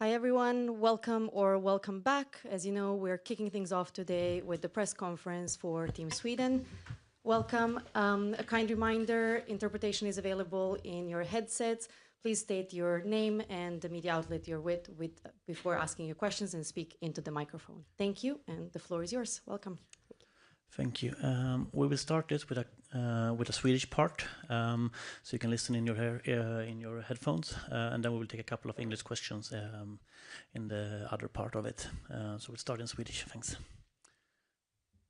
Hi everyone, welcome or welcome back. As you know, we're kicking things off today with the press conference for Team Sweden. Welcome. A kind reminder, interpretation is available in your headsets. Please state your name and the media outlet you're with before asking your questions and speak into the microphone. Thank you, and the floor is yours. Welcome. Thank you. We will start this with a Swedish part, so you can listen in your headphones, and then we will take a couple of English questions in the other part of it. So we'll start in Swedish. Thanks.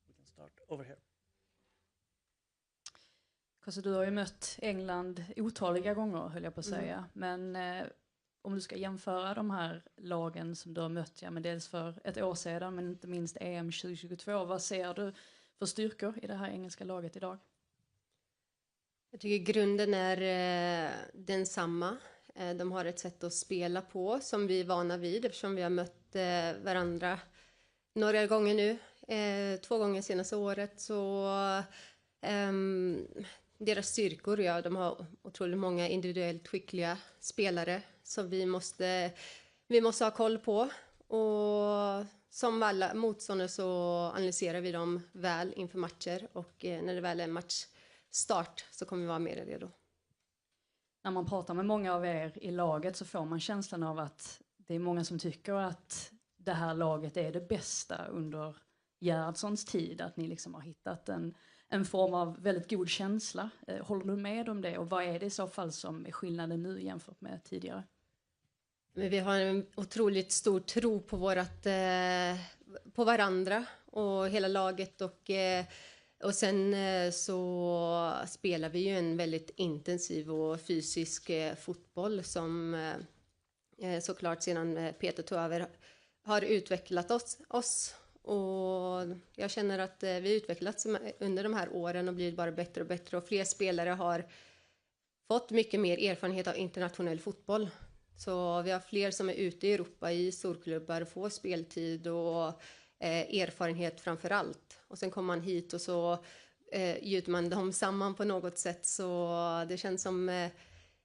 We can start over here. Alltså, du har ju mött England otaliga gånger, höll jag på att säga. Men om du ska jämföra de här lagen som du har mött, men dels för ett år sedan, men inte minst EM 2022, vad ser du för styrkor i det här engelska laget idag? Jag tycker grunden är densamma. De har ett sätt att spela på som vi är vana vid, eftersom vi har mött varandra några gånger nu. 2 gånger senaste året. Så deras styrkor, ja, de har otroligt många individuellt skickliga spelare som vi måste ha koll på. Och som alla motståndare så analyserar vi dem väl inför matcher, och när det väl är matchstart så kommer vi vara mer redo. När man pratar med många av er i laget så får man känslan av att det är många som tycker att det här laget är det bästa under Gerhardssons tid, att ni liksom har hittat en form av väldigt god känsla. Håller du med om det, och vad är det i så fall som är skillnaden nu jämfört med tidigare? Men vi har en otroligt stor tro på på varandra och hela laget, och sen så spelar vi ju en väldigt intensiv och fysisk fotboll som såklart sedan Peter tog över har utvecklat oss. Och jag känner att vi utvecklats under de här åren och blivit bara bättre och bättre, och fler spelare har fått mycket mer erfarenhet av internationell fotboll. Så vi har fler som är ute i Europa i storklubbar, får speltid och erfarenhet framför allt. Och sen kommer man hit och så gjuter man dem samman på något sätt. Så det känns som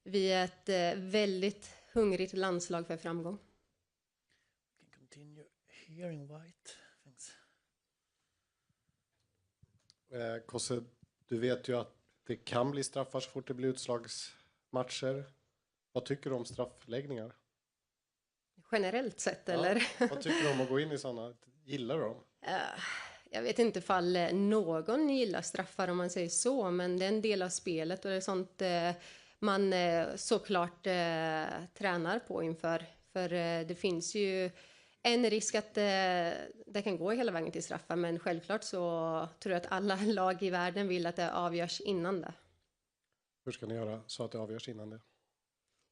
vi är ett väldigt hungrigt landslag för framgång. We can continue here in white. Thanks. Kosse, du vet ju att det kan bli straffar så fort det blir utslagsmatcher. Vad tycker du om straffläggningar? Generellt sett, eller? Vad tycker du om att gå in i sådana? Gillar du dem? Jag vet inte ifall någon gillar straffar, om man säger så, men det är en del av spelet, och det är sånt man såklart tränar på inför. För det finns ju en risk att det kan gå hela vägen till straffar, men självklart så tror jag att alla lag i världen vill att det avgörs innan det. Hur ska ni göra så att det avgörs innan det?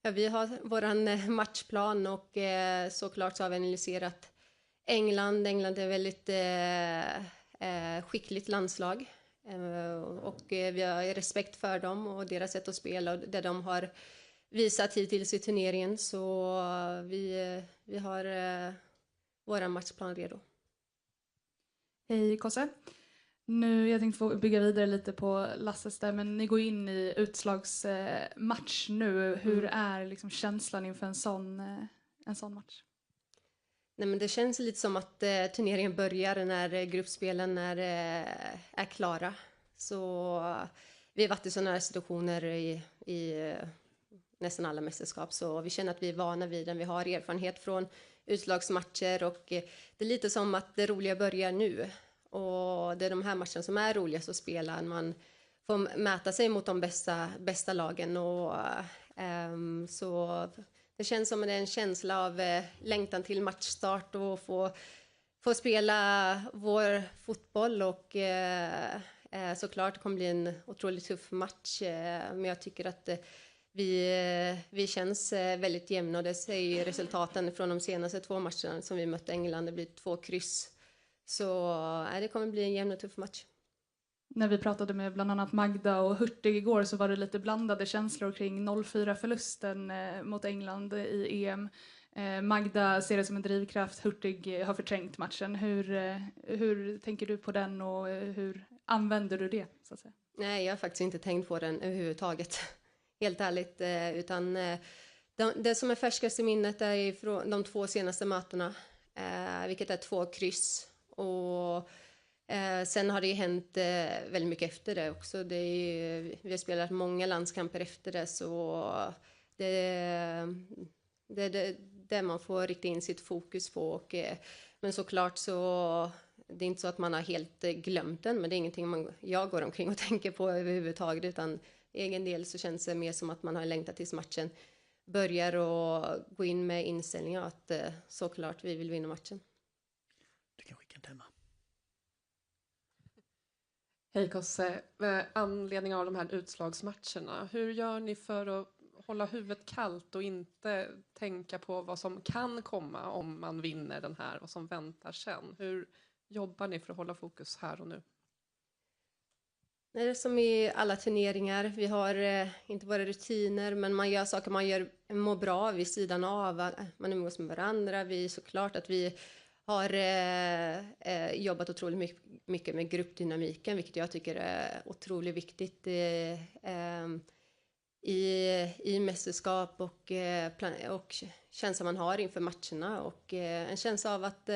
Ja, vi har våran matchplan, och såklart så har vi analyserat England. England är väldigt skickligt landslag, och vi har respekt för dem och deras sätt att spela och det de har visat hittills i turneringen. Så vi har våran matchplan redo. Hej Kosse. Nu, jag tänkte få bygga vidare lite på Lasses där, men ni går in i utslagsmatch nu. Hur är liksom känslan inför en sån match? Nej, men det känns lite som att turneringen börjar när gruppspelen är klara. Så vi har varit i sådana här situationer i nästan alla mästerskap, så vi känner att vi är vana vid den. Vi har erfarenhet från utslagsmatcher, och det är lite som att det roliga börjar nu. Och det är de här matcherna som är roligast att spela. Man får mäta sig mot de bästa lagen. Och, så det känns som att det är en känsla av längtan till matchstart och få spela vår fotboll. Och såklart det kommer bli en otroligt tuff match. Men jag tycker att vi känns väldigt jämna. Och det säger resultaten från de senaste 2 matcherna som vi mötte England. Det blir 2 kryss. Så det kommer bli en jämn och tuff match. När vi pratade med bland annat Magda och Hurtig igår så var det lite blandade känslor kring 0-4-förlusten mot England i EM. Magda ser det som en drivkraft, Hurtig har förträngt matchen. Hur tänker du på den och hur använder du det, så att säga? Nej, jag har faktiskt inte tänkt på den överhuvudtaget. Helt ärligt. Utan Det som är färskast i minnet är från de 2 senaste mötena, vilket är 2 kryss. Och sen har det ju hänt väldigt mycket efter det också. Vi har spelat många landskamper efter det, så det är det man får rikta in sitt fokus på. Men såklart så det är inte så att man har helt glömt den, men det är ingenting jag går omkring och tänker på överhuvudtaget, utan egen del så känns det mer som att man har längtat tills matchen börjar och gå in med inställningar att såklart vi vill vinna matchen. Du kan skicka en tema. Hej Kosse, med anledning av de här utslagsmatcherna, hur gör ni för att hålla huvudet kallt och inte tänka på vad som kan komma om man vinner den här och som väntar sen? Hur jobbar ni för att hålla fokus här och nu? Det är som i alla turneringar. Vi har inte bara rutiner, men man gör saker man mår bra vid sidan av. Man umgås med varandra. Såklart att vi har jobbat otroligt mycket med gruppdynamiken, vilket jag tycker är otroligt viktigt i mästerskap och känslan man har inför matcherna. Och en känsla av att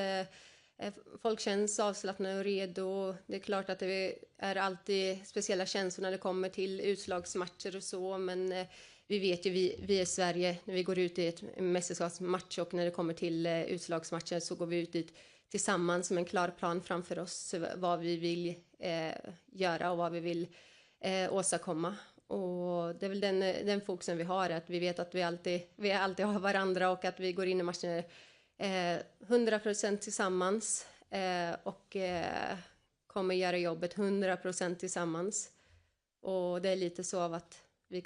folk känns avslappnade och redo. Det är klart att det är alltid speciella känslor när det kommer till utslagsmatcher och så, men vi vet ju, vi är Sverige, när vi går ut i ett mästerskapsmatch och när det kommer till utslagsmatcher så går vi ut dit tillsammans med en klar plan framför oss vad vi vill göra och vad vi vill åstadkomma. Och det är väl den fokusen vi har, att vi vet att vi alltid har varandra och att vi går in i matchen 100% tillsammans och kommer göra jobbet 100% tillsammans. Och det är lite så av att vi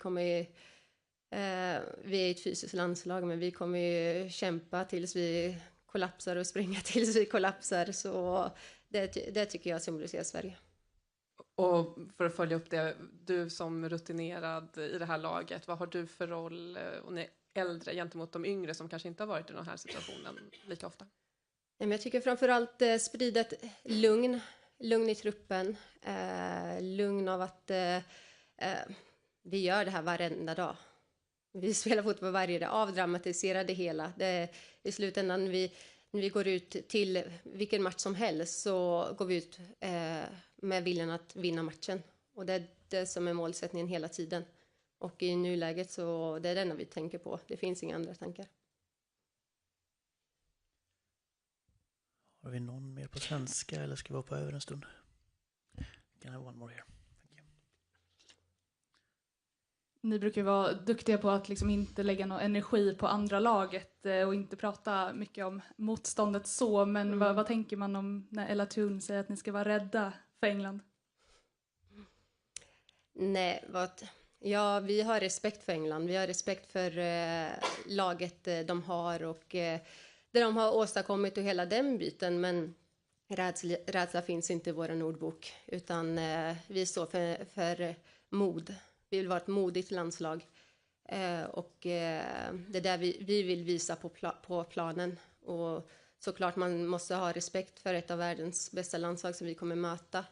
är ett fysiskt landslag, men vi kommer ju kämpa tills vi kollapsar och springa tills vi kollapsar. Så det tycker jag symboliserar Sverige. Och för att följa upp det, du som rutinerad i det här laget, vad har du för roll och ni äldre gentemot de yngre som kanske inte har varit i den här situationen lika ofta? Jag tycker framförallt sprida ett lugn i truppen, lugn av att vi gör det här varenda dag. Vi spelar fotboll varje dag, avdramatisera det hela. I slutändan när vi går ut till vilken match som helst så går vi ut med viljan att vinna matchen. Och det är det som är målsättningen hela tiden. Och i nuläget så det är det vi tänker på. Det finns inga andra tankar. Har vi någon mer på svenska eller ska vi hoppa över en stund? Can I have one more here? Thank you. Ni brukar ju vara duktiga på att liksom inte lägga någon energi på andra laget och inte prata mycket om motståndet så, men vad tänker man om när Ella Thun säger att ni ska vara rädda för England? Nej, ja, vi har respekt för England. Vi har respekt för laget de har och det de har åstadkommit och hela den biten. Men rädsla finns inte i vår ordbok, utan vi står för mod. Vi vill vara ett modigt landslag. Och det är där vi vill visa på planen. Och såklart man måste ha respekt för ett av världens bästa landslag som vi kommer möta.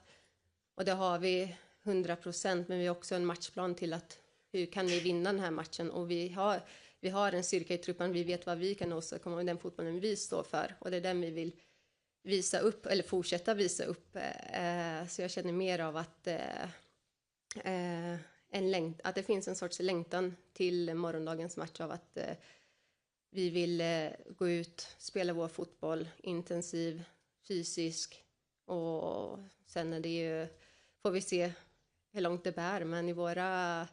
Och det har vi 100%, men vi har också en matchplan till att hur kan vi vinna den här matchen. Och vi har en styrka i truppen, vi vet vad vi kan åstadkomma med den fotbollen vi står för. Och det är den vi vill visa upp, eller fortsätta visa upp. Så jag känner mer av att att det finns en sorts längtan till morgondagens match av att vi vill gå ut, spela vår fotboll intensiv, fysisk, och sen är det ju, får vi se hur långt det bär, men i våra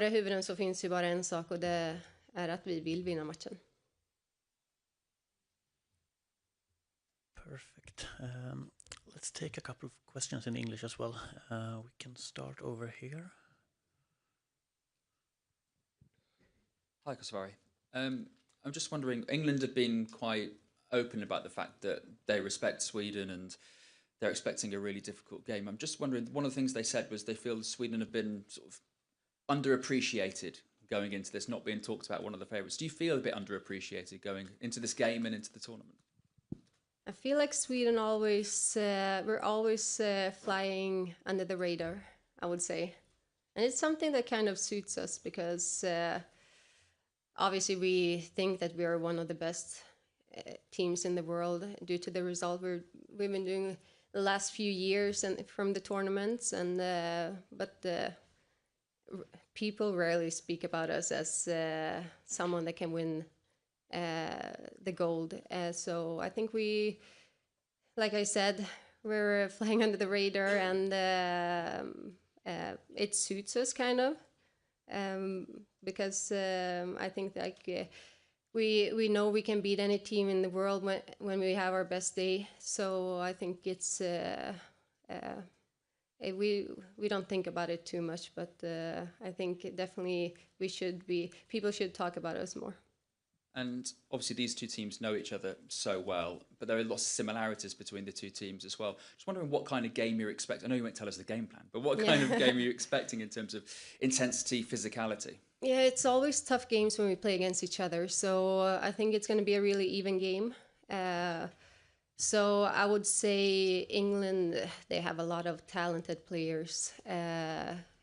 huvuden så finns ju bara en sak, och det är att vi vill vinna matchen. Perfect. Let's take a couple of questions in English as well. We can start over here. Hi, Kosvari. I'm just wondering, England have been quite open about the fact that they respect Sweden and they're expecting a really difficult game. I'm just wondering, one of the things they said was they feel Sweden have been sort of underappreciated going into this, not being talked about, one of the favourites. Do you feel a bit underappreciated going into this game and into the tournament? I feel like Sweden we're always flying under the radar, I would say. And it's something that kind of suits us because obviously we think that we are one of the best teams in the world due to the result we've been doing the last few years and from the tournaments, and but people rarely speak about us as someone that can win the gold. So I think we, like I said, we're flying under the radar, and it suits us kind of, because I think like we know we can beat any team in the world when we have our best day. So I think it's we don't think about it too much, but I think definitely people should talk about us more. And obviously these two teams know each other so well, but there are lots of similarities between the two teams as well. Just wondering what kind of game you're expecting. I know you won't tell us the game plan, but what kind of game are you expecting in terms of intensity, physicality? Yeah, it's always tough games when we play against each other. So I think it's going to be a really even game. So I would say England, they have a lot of talented players,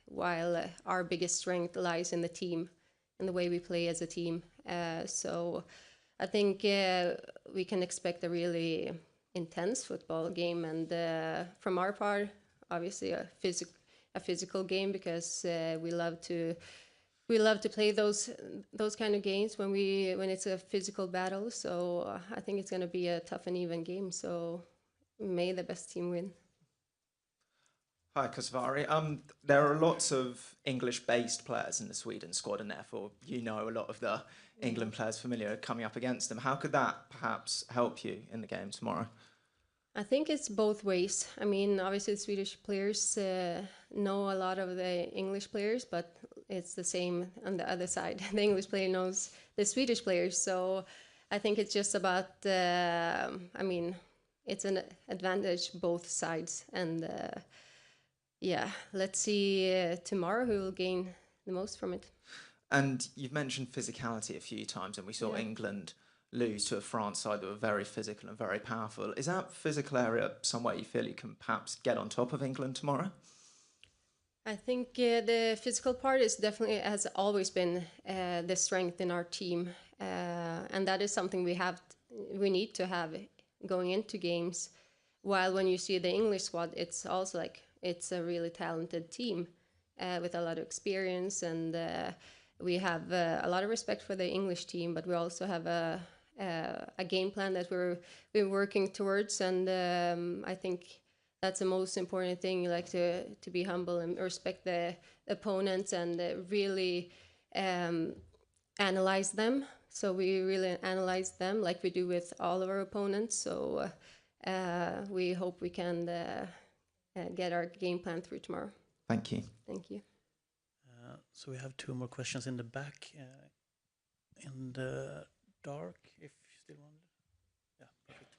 while our biggest strength lies in the team and the way we play as a team. So I think we can expect a really intense football game, and from our part, obviously a physical game, because we love to play those kind of games when it's a physical battle. So I think it's going to be a tough and even game. So may the best team win. Hi, Kosvari. There are lots of English-based players in the Sweden squad, and therefore a lot of the England players familiar coming up against them. How could that perhaps help you in the game tomorrow? I think it's both ways. I mean, obviously the Swedish players know a lot of the English players, but it's the same on the other side. The English player knows the Swedish players. So I think it's just about, it's an advantage both sides. And let's see tomorrow who will gain the most from it. And you've mentioned physicality a few times, and we saw England lose to a France side that were very physical and very powerful. Is that physical area somewhere you feel you can perhaps get on top of England tomorrow? I think the physical part is definitely, has always been the strength in our team, and that is something we need to have going into games. While when you see the English squad, it's also like it's a really talented team with a lot of experience, and we have a lot of respect for the English team, but we also have a game plan that we're working towards, and I think that's the most important thing, like to be humble and respect the opponents, and really analyze them. So we really analyze them like we do with all of our opponents. So we hope we can get our game plan through tomorrow. Thank you. Thank you. So we have two more questions in the back, in the dark, if you still want. Yeah, perfect.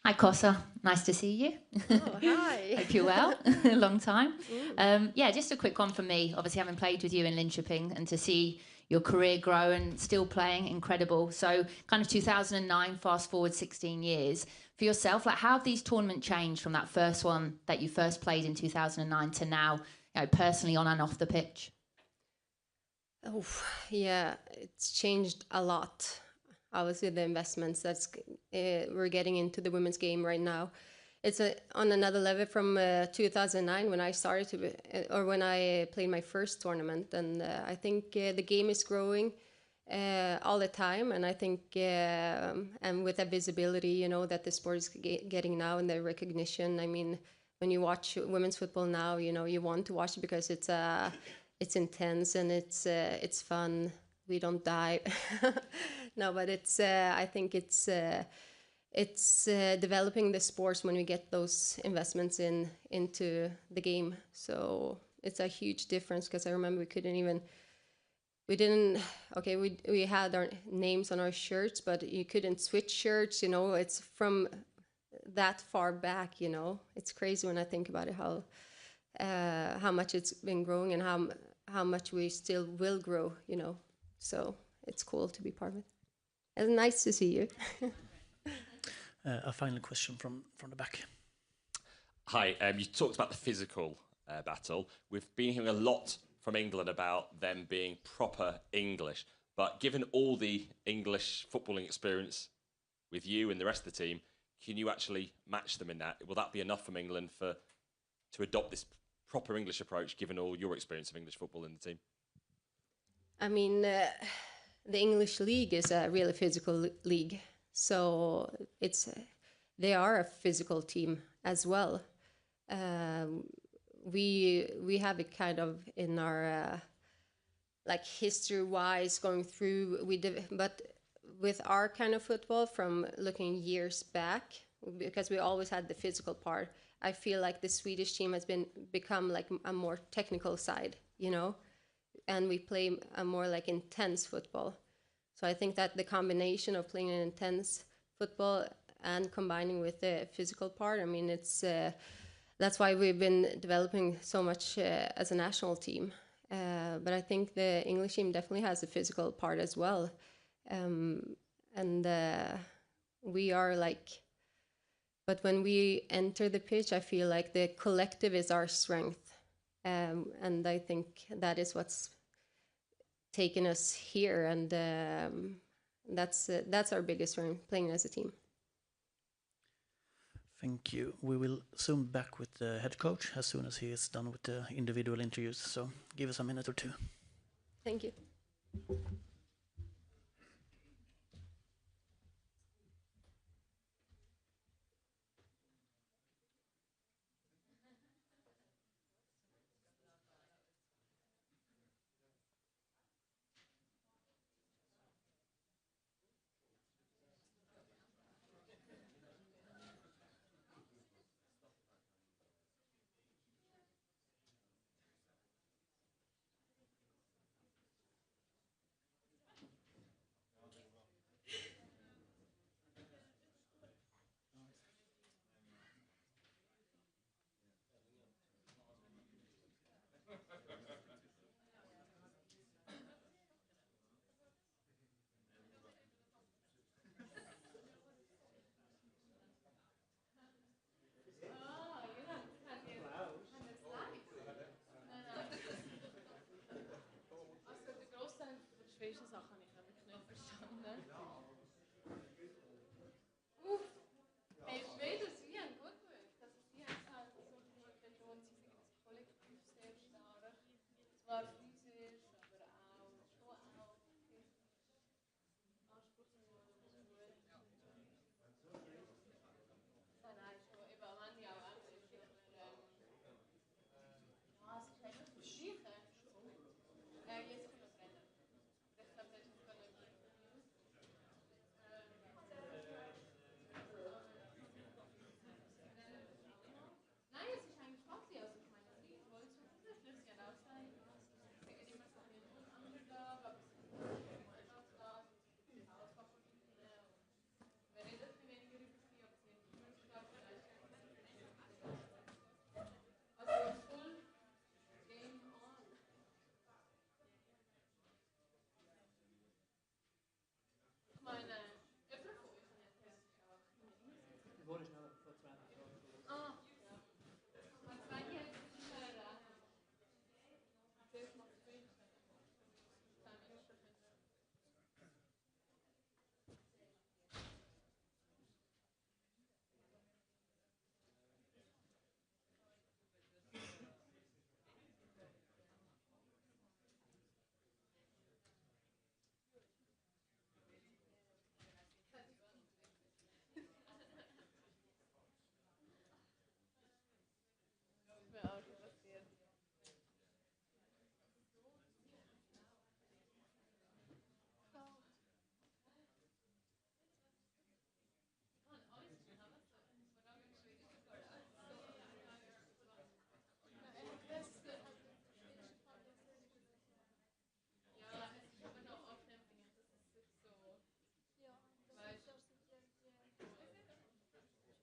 Hi, Kosa. Nice to see you. Oh, hi. Hope you're well. A long time. Just a quick one from me. Obviously, having played with you in Linköping, and to see your career grow and still playing, incredible. So kind of 2009, fast forward 16 years. For yourself, like how have these tournaments changed from that first one that you first played in 2009 to now, personally on and off the pitch? Oh, yeah, it's changed a lot. Obviously, the investments we're getting into the women's game right now, it's on another level from 2009 when I started when I played my first tournament, and I think the game is growing all the time, and I think and with the visibility, that the sport is getting now, and the recognition. I mean, when you watch women's football now, you want to watch it because it's intense and it's fun. We don't die. No, but I think it's developing the sports when we get those investments into the game. So it's a huge difference, because I remember we had our names on our shirts, but you couldn't switch shirts. It's from that far back. It's crazy when I think about it, how much it's been growing, and how much we still will grow, So it's cool to be part of it. And nice to see you. A final question from the back. Hi, you talked about the physical battle. We've been hearing a lot from England about them being proper English. But given all the English footballing experience with you and the rest of the team, can you actually match them in that? Will that be enough from England to adopt this proper English approach, given all your experience of English football in the team? I mean, the English league is a really physical league, so they are a physical team as well. We have it kind of in our like history-wise going through. But with our kind of football, from looking years back, because we always had the physical part, I feel like the Swedish team has become like a more technical side, you know, and we play a more like intense football. So I think that the combination of playing an intense football and combining with the physical part, I mean, that's why we've been developing so much as a national team. But I think the English team definitely has a physical part as well. We are like, but when we enter the pitch, I feel like the collective is our strength. And I think that is what's taken us here. And that's our biggest strength, playing as a team. Thank you. We will soon be back with the head coach as soon as he is done with the individual interviews. So give us a minute or two. Thank you. Schwedischen Sachen habe ich wirklich nicht verstanden. Hey, Schweden, sie haben gut gemacht. Also sie haben es halt so betont, sie sind das Kollektiv sehr stark. Zwar physisch, aber auch schon auch anspruchsvoll und gut. Nein, schon eben am Ende auch Englisch, aber ja, es ist eigentlich das Gleiche. Jetzt können wir es reden. Ich glaube, das ist gar nicht. Nein, es ist eigentlich spannend. Also ich meine, sie wollen zuversichtlich, sie haben auch sein. Sie sind immer so ein Underdog, aber sie sind auch da, sie sind Hausfavoriten. Wenn nicht ein bisschen weniger über sie, aber sie haben immer starke Leistung. Also full game on. Ich meine, öfter von euch haben ja tatsächlich auch in England. Wurde schneller vor 20 Jahren. Ah, ja. Maar 2 keer is het sneller. Het is nog 2 sneller. Zijn we nog beginnen? Ik ben ook gebaseerd.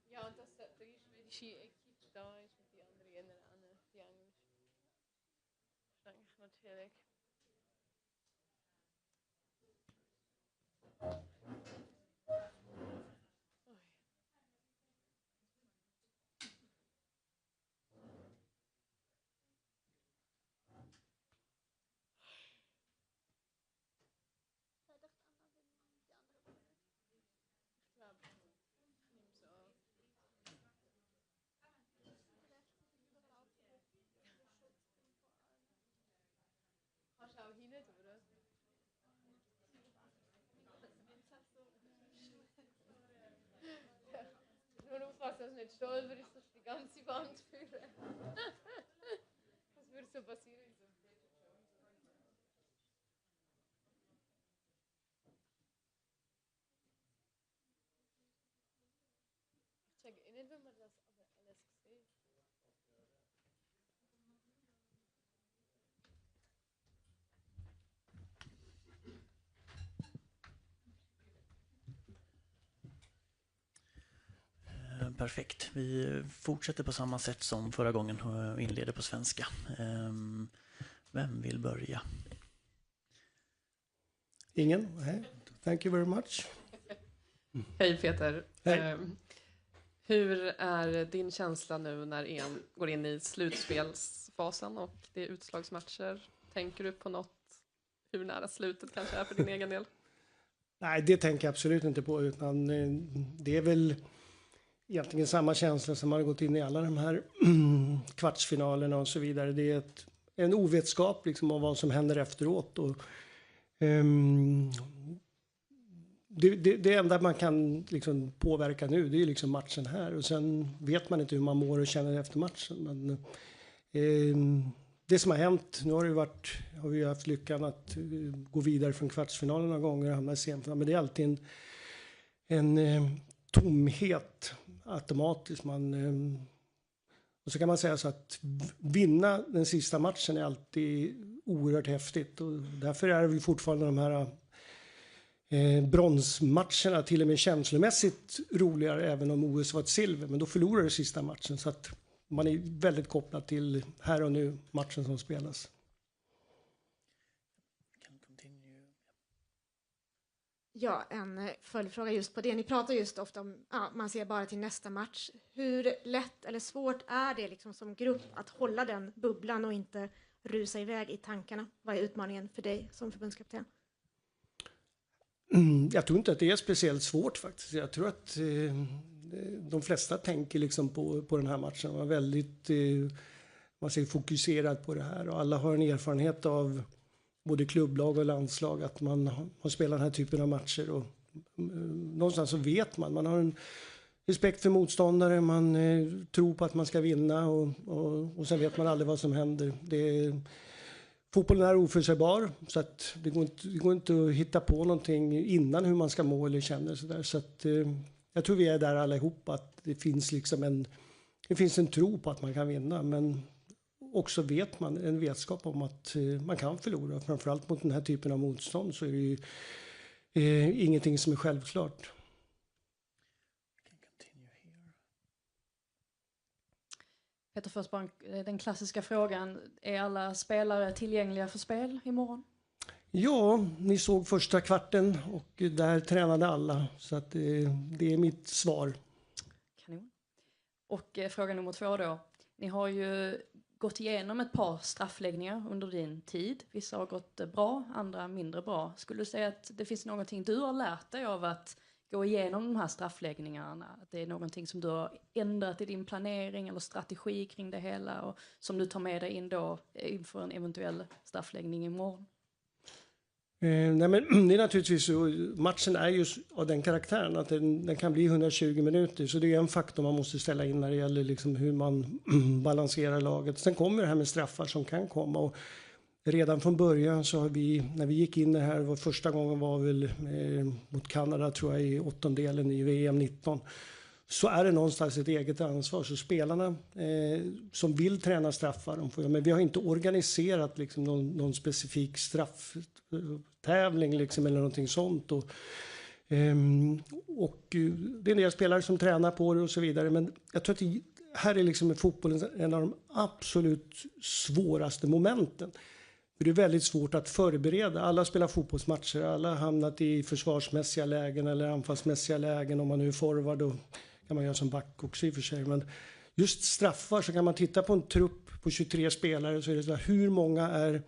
Ja, und dass die schwedische Equipe da ist mit den anderen Ländern, die Englisch. Das ist eigentlich natürlich. Ui. fast das nicht stolz, würde ich das die ganze Wand führen. Was würde so passieren? Ich check nicht, wenn man das aber alles sieht. Perfekt. Vi fortsätter på samma sätt som förra gången och inleder på svenska. Vem vill börja? Ingen? Nej. Thank you very much. Hej Peter. Hej. Hur är din känsla nu när EM går in i slutspelsfasen och det är utslagsmatcher? Tänker du på något? Hur nära slutet kanske är för din egen del? Nej, det tänker jag absolut inte på, utan det är väl egentligen samma känsla som har gått in i alla de här kvartsfinalerna och så vidare. Det är en ovetskap liksom om vad som händer efteråt. Och, det enda man kan liksom påverka nu, det är liksom matchen här. Och sen vet man inte hur man mår och känner efter matchen. Men det som har hänt, nu har vi haft lyckan att gå vidare från kvartsfinalen några gånger och hamna i semifinalen. Men det är alltid en tomhet automatiskt. Och så kan man säga så att vinna den sista matchen är alltid oerhört häftigt. Och därför är det väl fortfarande de här bronsmatcherna till och med känslomässigt roligare, även om OS var ett silver. Men då förlorar du sista matchen, så att man är väldigt kopplad till här och nu matchen som spelas. Ja, en följdfråga just på det. Ni pratar just ofta om man ser bara till nästa match. Hur lätt eller svårt är det liksom som grupp att hålla den bubblan och inte rusa iväg i tankarna? Vad är utmaningen för dig som förbundskapten? Jag tror inte att det är speciellt svårt faktiskt. Jag tror att de flesta tänker liksom på den här matchen. Man är väldigt fokuserad på det här. Och alla har en erfarenhet av både klubblag och landslag att man har spelat den här typen av matcher. Och någonstans så vet man har en respekt för motståndare, man tror på att man ska vinna och sen vet man aldrig vad som händer. Fotbollen är oförutsägbar, så att det går inte att hitta på någonting innan hur man ska må eller känner så där. Så att jag tror vi är där allihopa, att det finns liksom en tro på att man kan vinna, men också vet man en vetskap om att man kan förlora. Framförallt mot den här typen av motstånd så är det ju ingenting som är självklart. Peter Forsberg, den klassiska frågan, är alla spelare tillgängliga för spel imorgon? Ja, ni såg första kvarten och där tränade alla, så att det är mitt svar. Kanon. Och fråga nummer 2 då. Ni har ju gått igenom ett par straffläggningar under din tid. Vissa har gått bra, andra mindre bra. Skulle du säga att det finns någonting du har lärt dig av att gå igenom de här straffläggningarna? Att det är någonting som du har ändrat i din planering eller strategi kring det hela och som du tar med dig in då inför en eventuell straffläggning imorgon? Nej, men det är naturligtvis så, matchen är ju av den karaktären att den kan bli 120 minuter, så det är en faktor man måste ställa in när det gäller liksom hur man balanserar laget. Sen kommer det här med straffar som kan komma, och redan från början så har när vi gick in det här, första gången var väl mot Kanada tror jag i åttondelen i VM 19, så är det någonstans ett eget ansvar. Så spelarna som vill träna straffar, men vi har inte organiserat liksom någon specifik strafftävling liksom, eller någonting sånt. Och det är en del spelare som tränar på det och så vidare. Men jag tror att här är liksom fotbollen en av de absolut svåraste momenten. För det är väldigt svårt att förbereda. Alla spelar fotbollsmatcher, alla har hamnat i försvarsmässiga lägen eller anfallsmässiga lägen. Om man nu är forward, då kan man göra som back också i och för sig. Men just straffar, så kan man titta på en trupp på 23 spelare, så är det så här, hur många är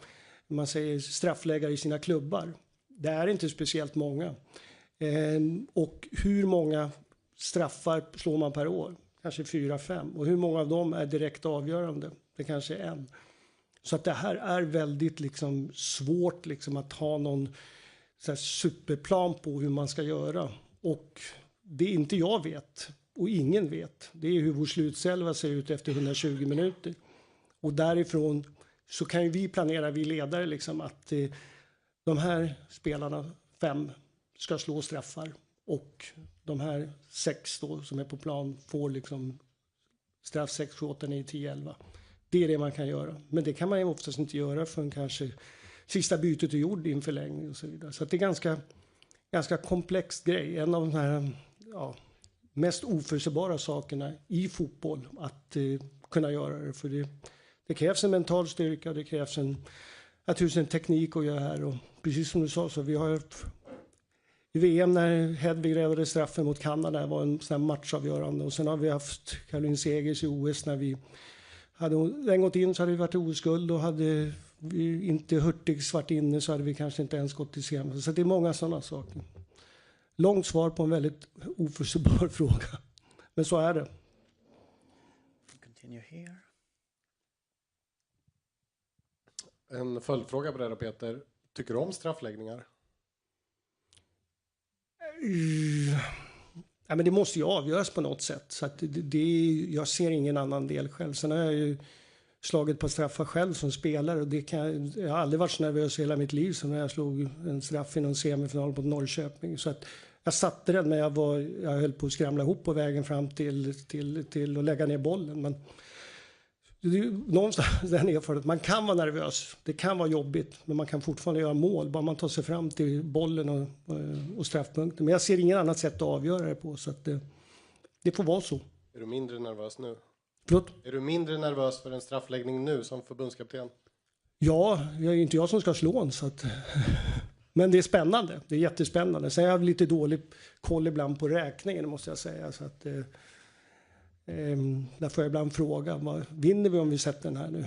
man säger straffläggare i sina klubbar? Det är inte speciellt många. Och hur många straffar slår man per år? Kanske 4-5. Och hur många av dem är direkt avgörande? Det kanske är en. Så att det här är väldigt liksom svårt liksom att ha någon så här superplan på hur man ska göra. Och det inte jag vet, och ingen vet, det är hur vår slutselva ser ut efter 120 minuter. Och därifrån så kan ju vi planera, vi ledare, liksom, att de här spelarna 5 ska slå straffar och de här 6 då, som är på plan får liksom straff 6, 7, 8, 9, 10, 11. Det är det man kan göra. Men det kan man ju oftast inte göra förrän kanske sista bytet är gjord i en förlängning och så vidare. Så att det är ganska komplex grej. En av de här mest oförutsägbara sakerna i fotboll att kunna göra det. För det krävs en mental styrka, det krävs naturligtvis en teknik att göra här. Och precis som du sa, så vi har i VM när Hedvig räddade straffen mot Kanada var en sån här matchavgörande. Och sen har vi haft Caroline Segers i OS när vi hade den gått in så hade vi varit oskuld, och hade vi inte Hurtig svart inne så hade vi kanske inte ens gått till semin. Så det är många sådana saker. Långt svar på en väldigt oförutsägbar fråga. Men så är det. Continue here. En följdfråga på det då, Peter. Tycker du om straffläggningar? Ja, men det måste ju avgöras på något sätt. Så att jag ser ingen annan del själv. Sen har jag ju slagit på straffar själv som spelare. Och jag har aldrig varit så nervös i hela mitt liv som när jag slog en straff i någon semifinal mot Norrköping. Så att jag satte den, men jag höll på att skramla ihop på vägen fram till att lägga ner bollen. Men det är någonstans den erfarenhet. Man kan vara nervös. Det kan vara jobbigt. Men man kan fortfarande göra mål. Bara man tar sig fram till bollen och straffpunkten. Men jag ser ingen annat sätt att avgöra det på. Så att det får vara så. Är du mindre nervös nu? Förlåt? Är du mindre nervös för en straffläggning nu som förbundskapten? Ja, det är ju inte jag som ska slå en. Så att men det är spännande. Det är jättespännande. Sen har jag lite dålig koll ibland på räkningen, måste jag säga. Så att där får jag ibland fråga, vad vinner vi om vi sätter den här nu?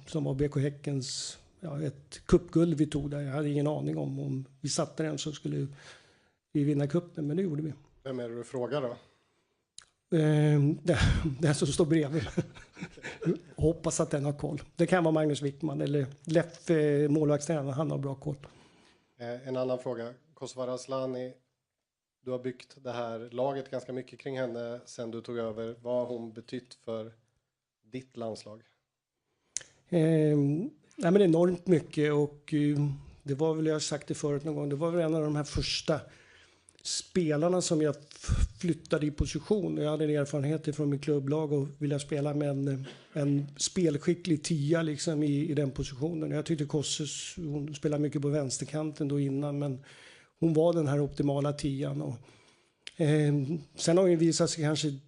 Som var BK Häckens ett cupguld vi tog där. Jag hade ingen aning om vi satte den så skulle vi vinna cupen, men det gjorde vi. Vem är det du frågar då? Den som står bredvid. Hoppas att den har koll. Det kan vara Magnus Wiegman eller Leff, målvaktstränaren. Han har bra koll. En annan fråga. Kosovare Asllani, du har byggt det här laget ganska mycket kring henne sen du tog över. Vad har hon betytt för ditt landslag? Nej, men enormt mycket, och det var väl, jag har sagt det förut någon gång, det var väl en av de här första spelarna som jag flyttade i position. Jag hade en erfarenhet från mitt klubblag och ville spela med en spelskicklig tia liksom i den positionen. Jag tyckte Kosses, hon spelade mycket på vänsterkanten då innan, men hon var den här optimala tian. Och, sen har ju visat sig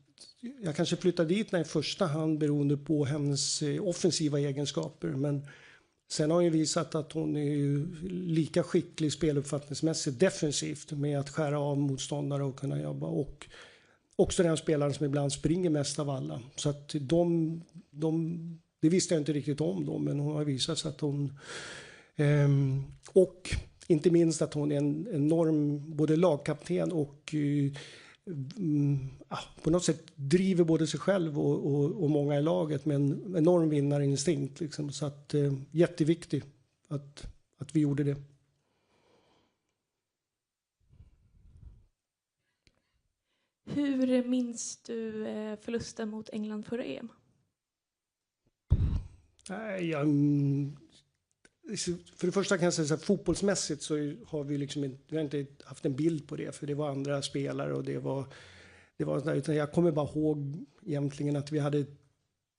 jag kanske flyttade dit när i första hand beroende på hennes offensiva egenskaper, men sen har ju visat att hon är ju lika skicklig speluppfattningsmässigt defensivt med att skära av motståndare och kunna jobba, och också den spelaren som ibland springer mest av alla. Så att det visste jag inte riktigt om då, men hon har visat sig att hon och inte minst att hon är en enorm både lagkapten och på något sätt driver både sig själv och många i laget med en enorm vinnarinstinkt liksom. Så att jätteviktigt att vi gjorde det. Hur minns du förlusten mot England förra EM? För det första kan jag säga att fotbollsmässigt så har vi vi har inte haft en bild på det, för det var andra spelare och det var utan jag kommer bara ihåg egentligen att vi hade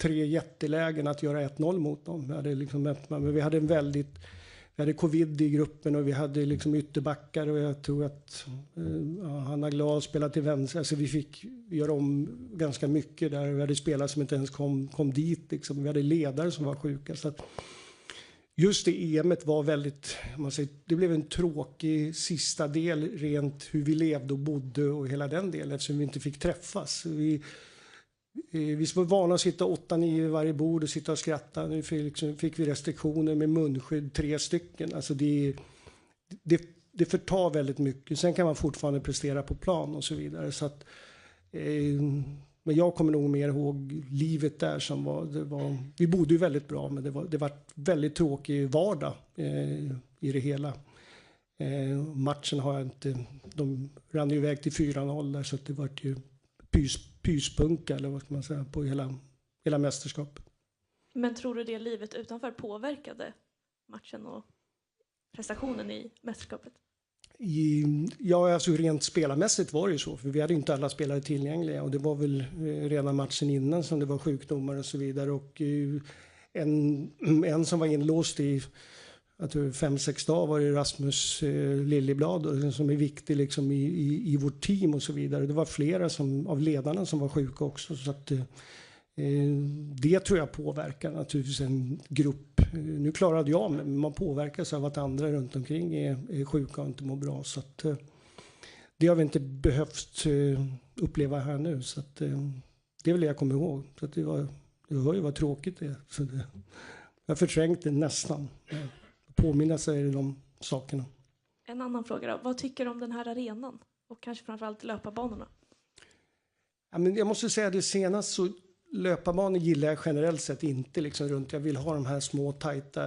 3 jättelägen att göra 1-0 mot dem. Vi hade covid i gruppen och vi hade ytterbackar, och jag tror att Hanna Glad spelade till vänster. Alltså vi fick göra om ganska mycket där. Vi hade spelare som inte ens kom dit. Vi hade ledare som var sjuka. Så att just det EMet var väldigt, det blev en tråkig sista del rent hur vi levde och bodde och hela den delen, eftersom vi inte fick träffas. Vi var vana att sitta 8-9 vid varje bord och sitta och skratta. Nu fick vi restriktioner med munskydd, 3 stycken. Alltså det förtar väldigt mycket. Sen kan man fortfarande prestera på plan och så vidare. Så att, men jag kommer nog mer ihåg livet där som var vi bodde ju väldigt bra, men det var väldigt tråkig vardag i det hela. Matchen har jag inte, de rann ju iväg till 4-0 där, så att det var ju pyspunka eller vad ska man säga på hela mästerskapet. Men tror du det livet utanför påverkade matchen och prestationen i mästerskapet? Ja, alltså rent spelarmässigt var det ju så, för vi hade inte alla spelare tillgängliga och det var väl redan matchen innan som det var sjukdomar och så vidare och en som var inlåst i 5-6 dagar var det Rasmus Liljeblad som är viktig liksom i vårt team och så vidare. Det var flera av ledarna som var sjuka också så att det tror jag påverkar naturligtvis en grupp. Nu klarade jag men man påverkas av att andra runt omkring är sjuka och inte mår bra så att det har vi inte behövt uppleva här nu så att det är väl det jag kommer ihåg. Så att det hör ju vad tråkigt det är. Så jag förträngt det nästan. Påminna sig de sakerna. En annan fråga då. Vad tycker du om den här arenan? Och kanske framförallt löparbanorna? Ja, men jag måste säga det senast så löparbanor gillar jag generellt sett inte liksom runt. Jag vill ha de här små tajta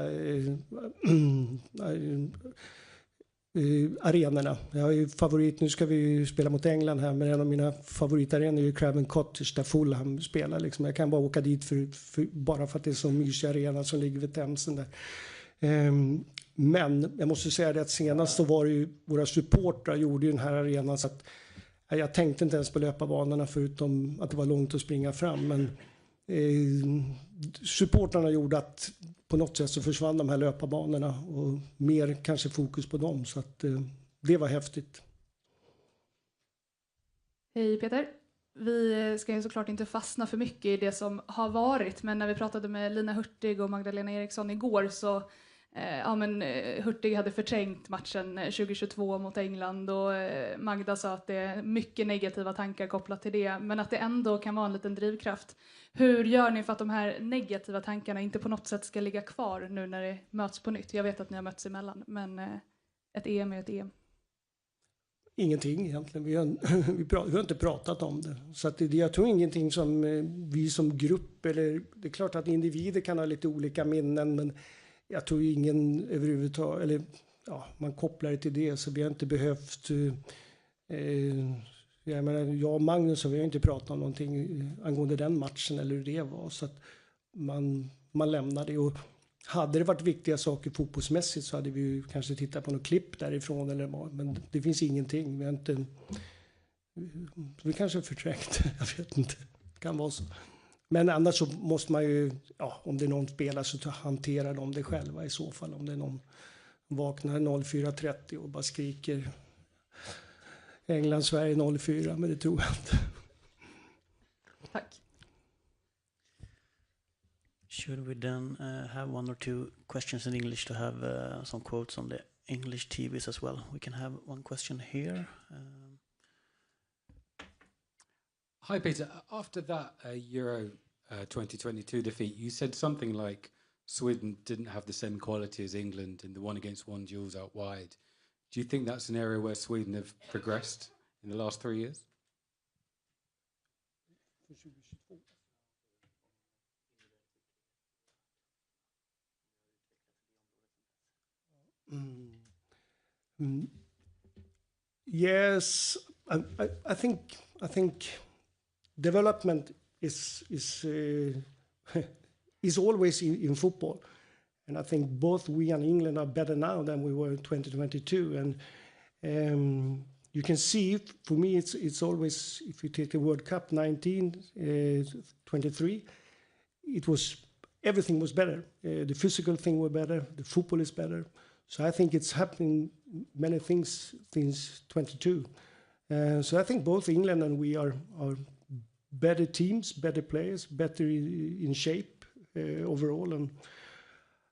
arenorna. Jag har ju favorit, nu ska vi ju spela mot England här, men en av mina favoritarenor är ju Craven Cottage där Fulham spelar. Liksom. Jag kan bara åka dit bara för att det är så mysig arena som ligger vid Themsen där. Men jag måste säga det att senast så var det ju våra supportrar gjorde ju den här arenan så att jag tänkte inte ens på löparbanorna förutom att det var långt att springa fram. Men supportrarna gjorde att på något sätt så försvann de här löparbanorna och mer kanske fokus på dem. Så att det var häftigt. Hej Peter. Vi ska ju såklart inte fastna för mycket i det som har varit. Men när vi pratade med Lina Hurtig och Magdalena Eriksson igår så Hurtig hade förträngt matchen 2022 mot England och Magda sa att det är mycket negativa tankar kopplat till det men att det ändå kan vara en liten drivkraft. Hur gör ni för att de här negativa tankarna inte på något sätt ska ligga kvar nu när det möts på nytt? Jag vet att ni har mötts emellan men ett EM är ett EM. Ingenting egentligen. Vi har inte pratat om det. Så att jag tror ingenting som vi som grupp eller det är klart att individer kan ha lite olika minnen men jag tror ingen överhuvudtaget, eller ja, man kopplar det till det så vi har inte behövt, jag menar jag och Magnus vi har inte pratat om någonting angående den matchen eller hur det var så att man lämnar det och hade det varit viktiga saker fotbollsmässigt så hade vi ju kanske tittat på något klipp därifrån eller vad, men det finns ingenting, vi kanske har förträngt, jag vet inte, det kan vara så. Men annars så måste man ju, ja, om det är någon spelare så hanterar de det själva i så fall. Om det är någon vaknar 04.30 och bara skriker England-Sverige 04, men det tror jag inte. Tack. Should we then have one or two questions in English to have some quotes on the English TVs as well? We can have one question here. Hi, Peter. After that Euro 2022 defeat, you said something like Sweden didn't have the same quality as England in the one-against-one duels out wide. Do you think that's an area where Sweden have progressed in the last 3 years? Yes, I think development is always in football, and I think both we and England are better now than we were in 2022. And you can see, for me, it's always if you take the World Cup 23, it was everything was better. The physical thing were better. The football is better. So I think it's happening many things since 22. So I think both England and we are better teams, better players, better in shape overall. And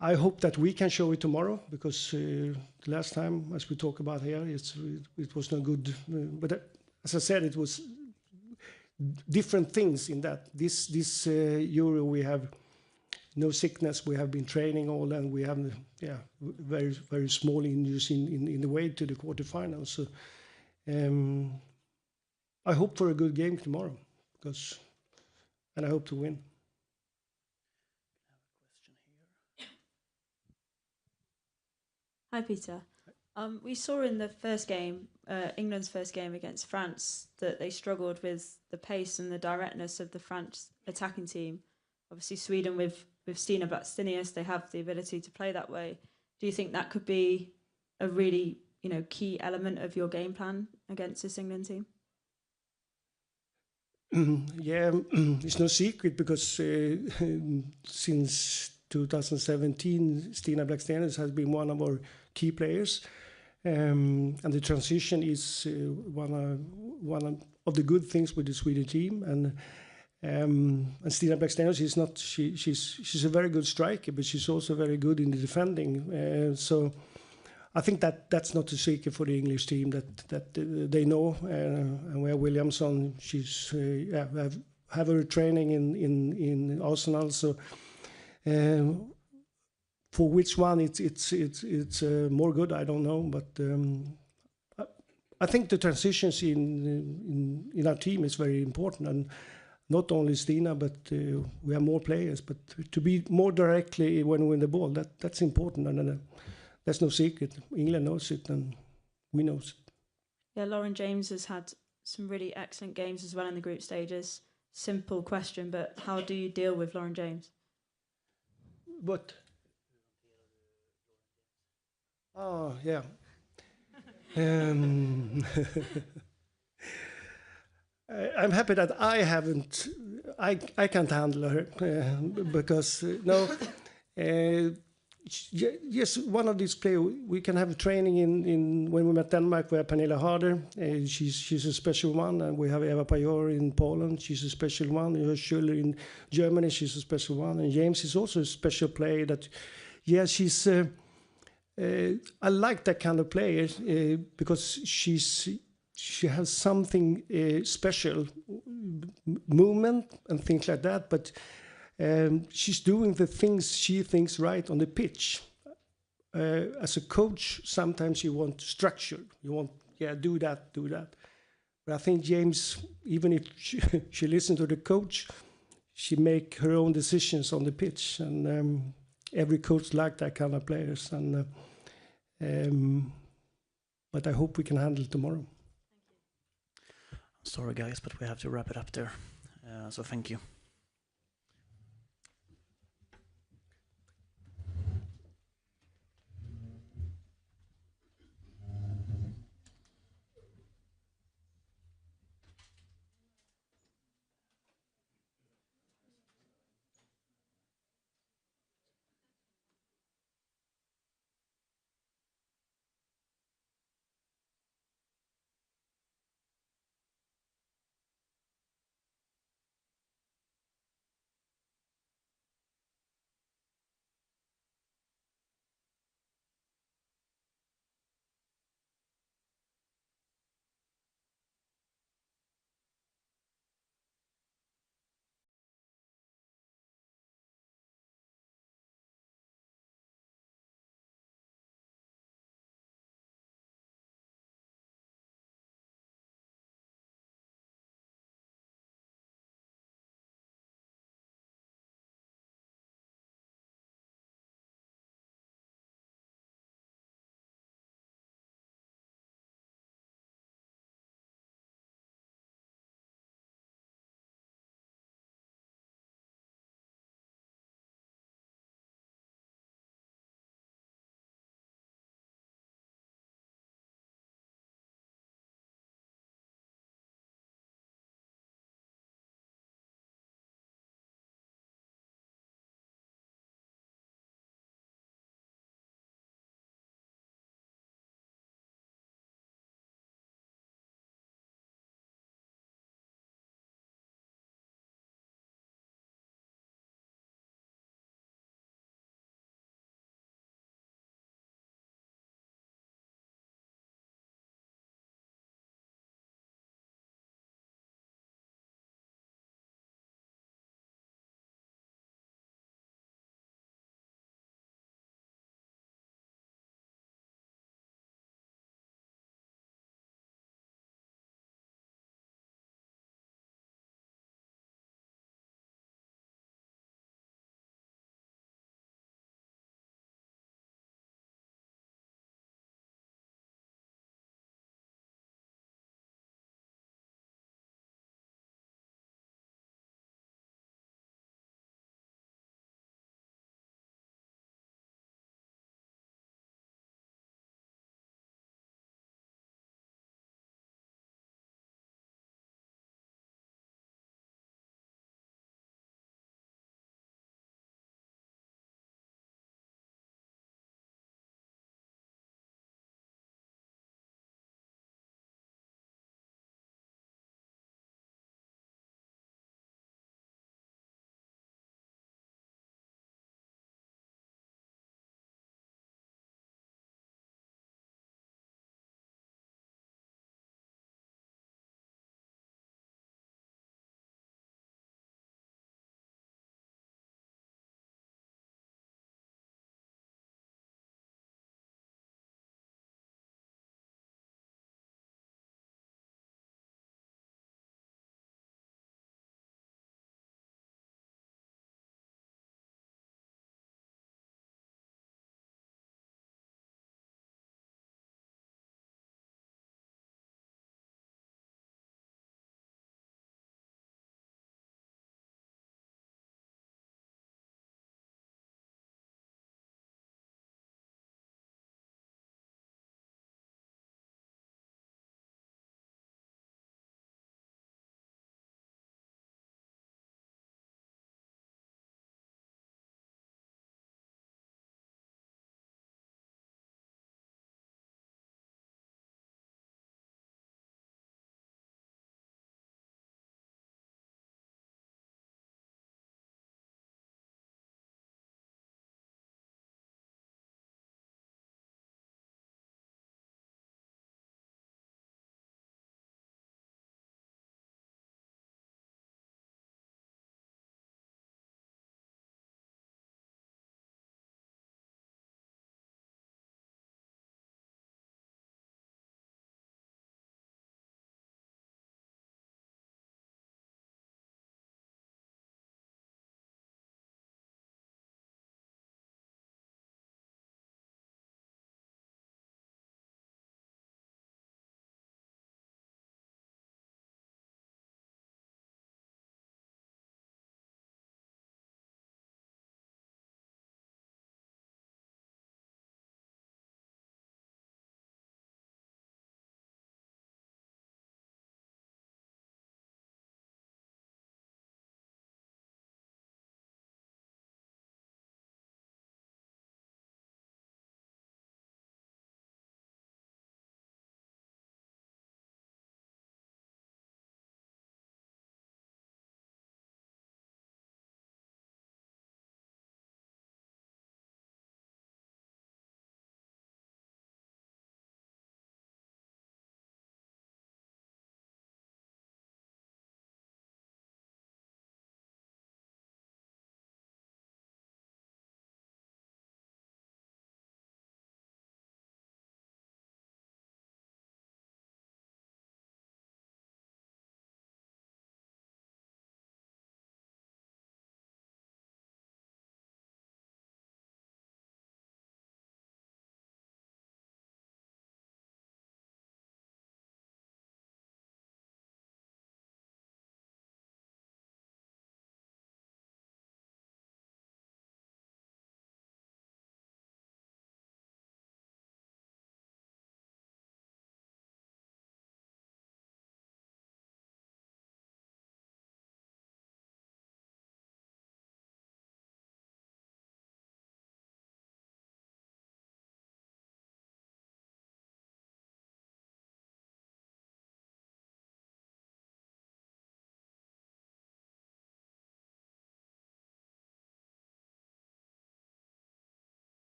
I hope that we can show it tomorrow because the last time, as we talk about here, it was not good. But as I said, it was different things in that. This Euro we have no sickness. We have been training all, and we have very very small injuries in the way to the quarterfinals. So I hope for a good game tomorrow, and I hope to win. Hi Peter. We saw in the first game, England's first game against France, that they struggled with the pace and the directness of the French attacking team. Obviously, Sweden with Stina Blackstenius, they have the ability to play that way. Do you think that could be a really key element of your game plan against this England team? Yeah, it's no secret because since 2017, Stina Blackstenius has been one of our key players. And the transition is one of the good things with the Sweden team. And Stina Blackstenius is not she's a very good striker, but she's also very good in the defending. So I think that's not a secret for the English team that they know. And where Williamson, she's have her training in Arsenal. So for which one it's more good, I don't know. But I think the transitions in our team is very important, and not only Stina, but we have more players. But to be more directly when we win the ball, that's important, and that's no secret. England knows it, and we know it. Yeah, Lauren James has had some really excellent games as well in the group stages. Simple question, but how do you deal with Lauren James? What? Oh, yeah. I'm happy that I can't handle her because no. Yes, one of these players. We can have training in when we met Denmark. We have Pernille Harder. She's a special one, and we have Eva Pajor in Poland. She's a special one. Schüller in Germany. She's a special one, and James is also a special player. That, yeah, she's. I like that kind of player because she has something special, movement and things like that. But she's doing the things she thinks right on the pitch. As a coach, sometimes you want structure. You want, do that. But I think James, even if she listens to the coach, she make her own decisions on the pitch. And every coach like that kind of players. And but I hope we can handle it tomorrow. Sorry, guys, but we have to wrap it up there. So thank you.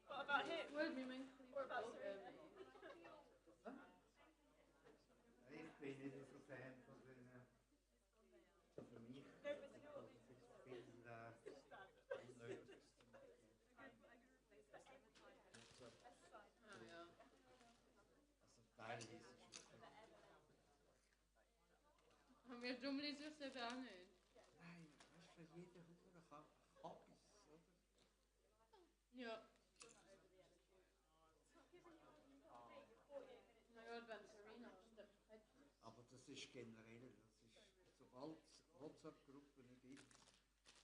What about him? Word me, man. What about Sarina? Ich bin nicht so Fan von den, für mich, viel unnötig. Also teilweise ist es Haben wir dumm ist es ja gar nicht. Nein, weißt du, für jeden Huren Hobbys, oder? Ja. Na ja, wenn Sarina stimmt. Aber das ist generell, sobald es WhatsApp-Gruppen gibt,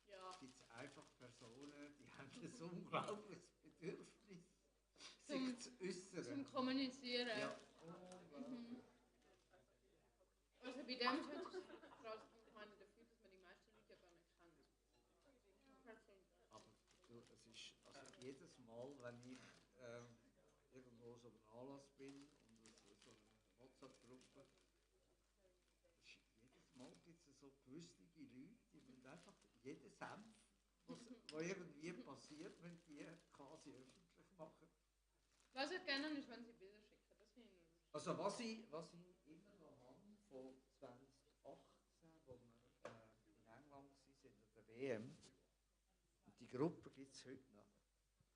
Ja. gibt es einfach Personen, die haben ein unglaubliches Bedürfnis, Zum, sich zu äußern. zum Kommunizieren. Ja. Also bei dem ist es krass, ich meine dafür, dass man die meisten Leute ja gar nicht kennt. Aber du, es ist also jedes Mal, wenn ich irgendwo so einem Anlass bin und so eine WhatsApp-Gruppe, jedes Mal gibt es so gewisse Leute, die müssen einfach jeden Senf, was irgendwie passiert, wenn die quasi öffentlich machen. Was ich gerne ist, wenn sie Bilder schicken. Das finde ich lustig. Also was ich immer noch habe von 2018, wo wir in England waren, an der WM, und die Gruppe gibt es heute noch.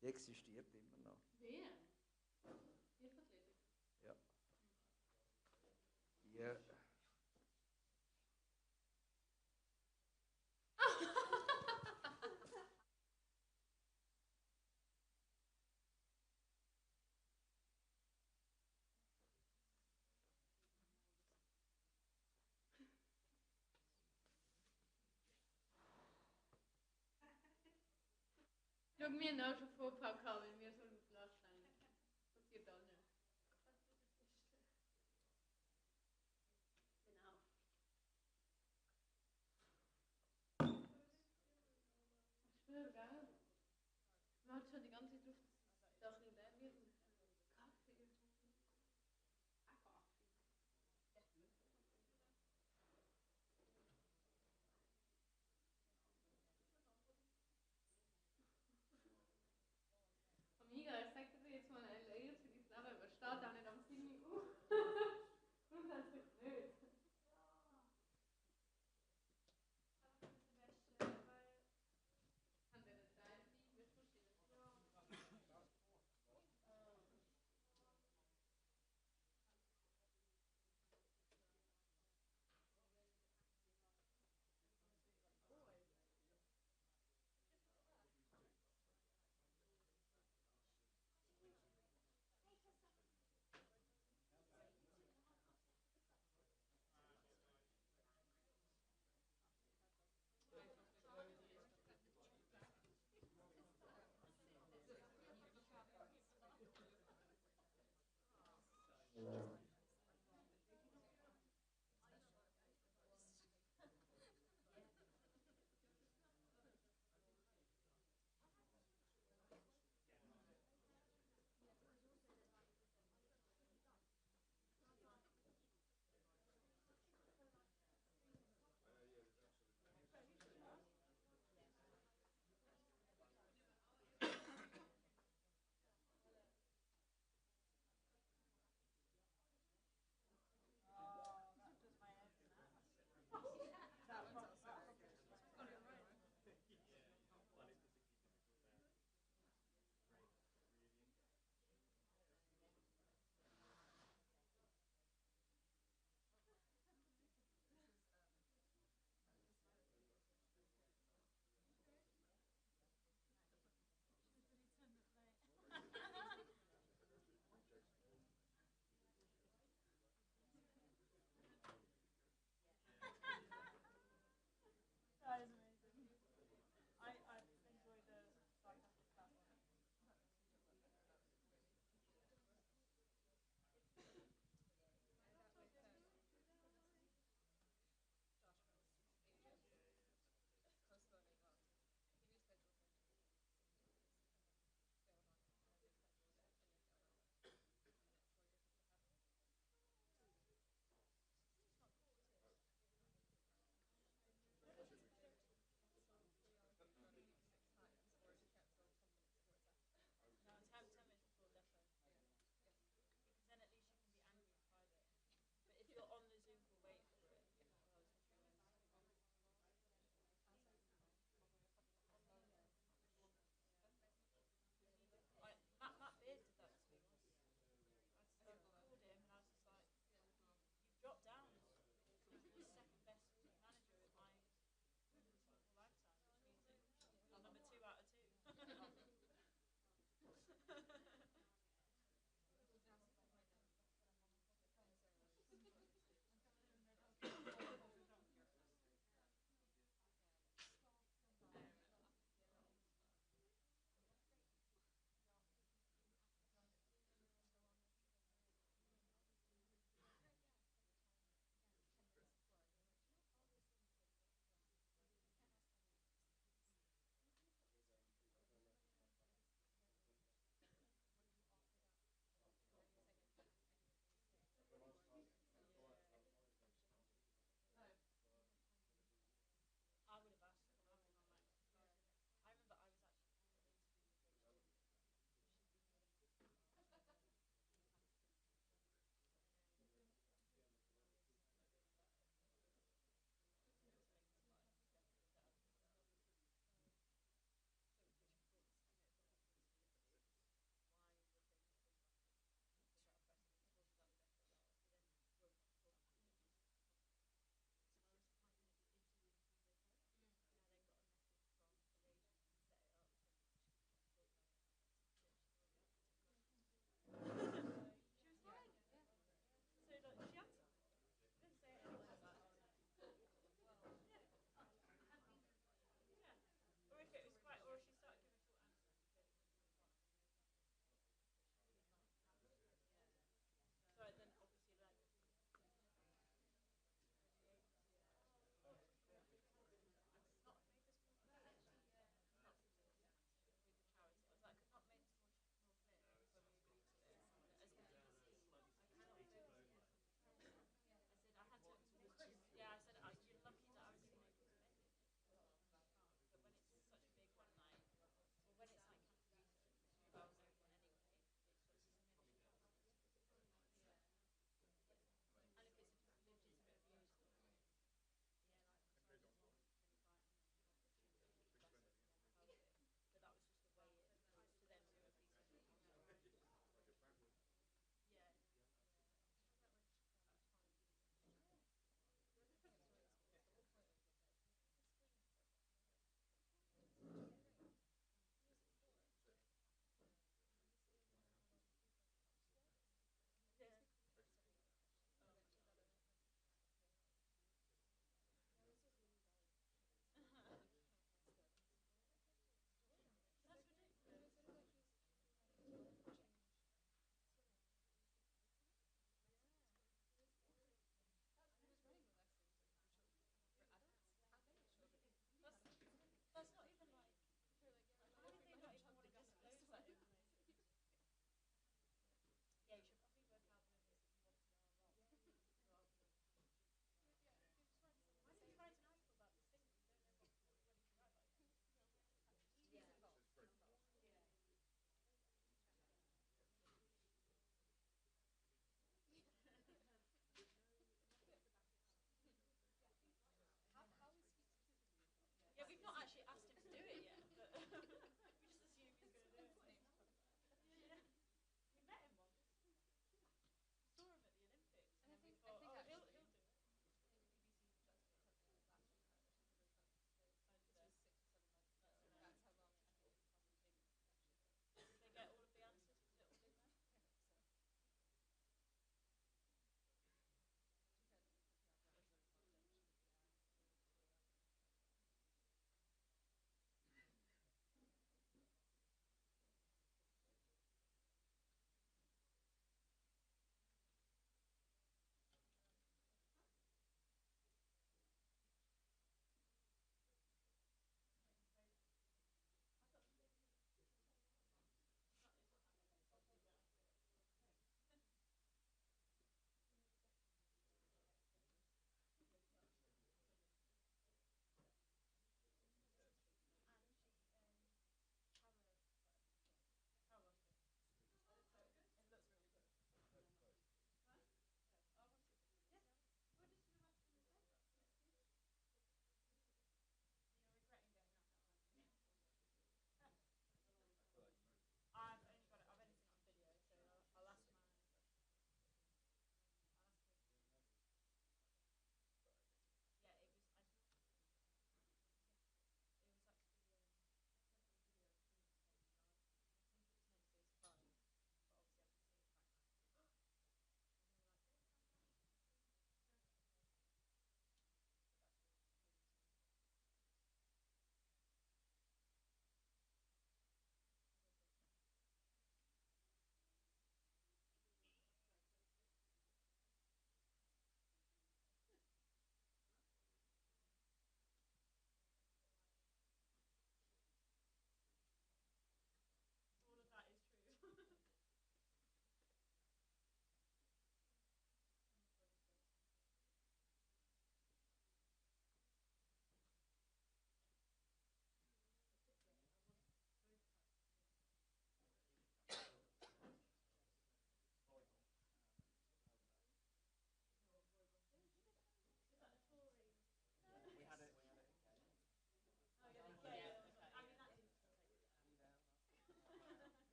Die existiert immer noch. WM? Leichtathletik? Ja. Die, Schau mir noch schon vorpacken, wenn wir so eine Flasche haben. Das passiert auch nicht. Genau. Ich schwöre, gell? Man hat schon die ganze Zeit Luft, dass es da ein bisschen leer wird. Kaffee. Amiga, ich sag dir jetzt mal ein Layer für die Flamme, aber steht auch nicht am Singen. Und das ist blöd. An der Zeit, wie wir verstehen.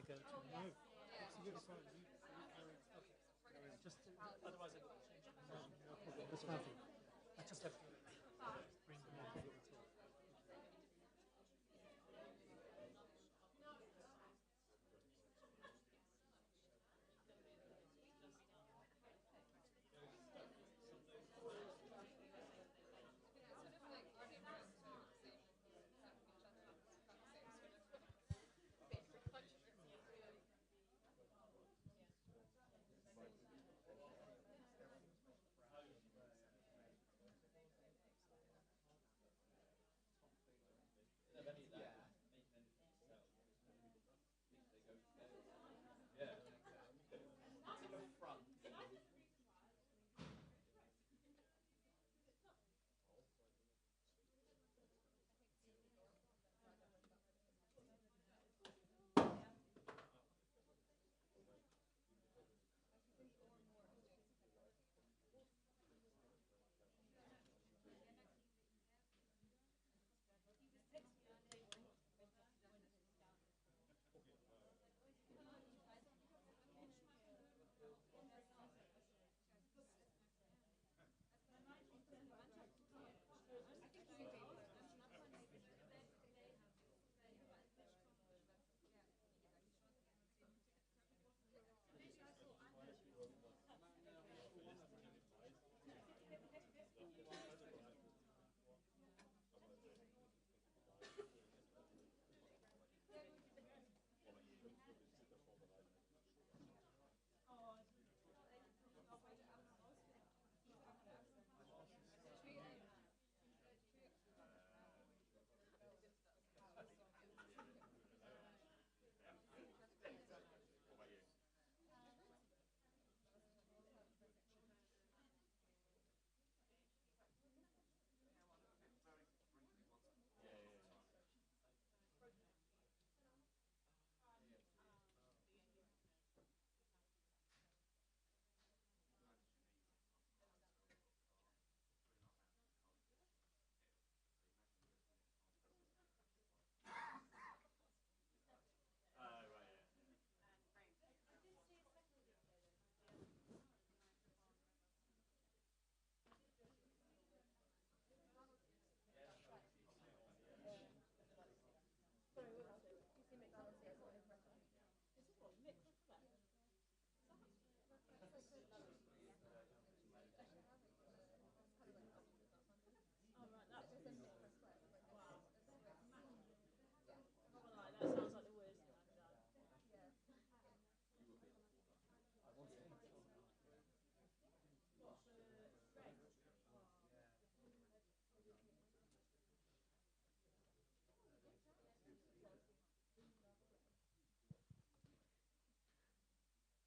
go to. No, absolutely fine. Just otherwise I would change it. No, no problem. That's fine. I just have to bring them in.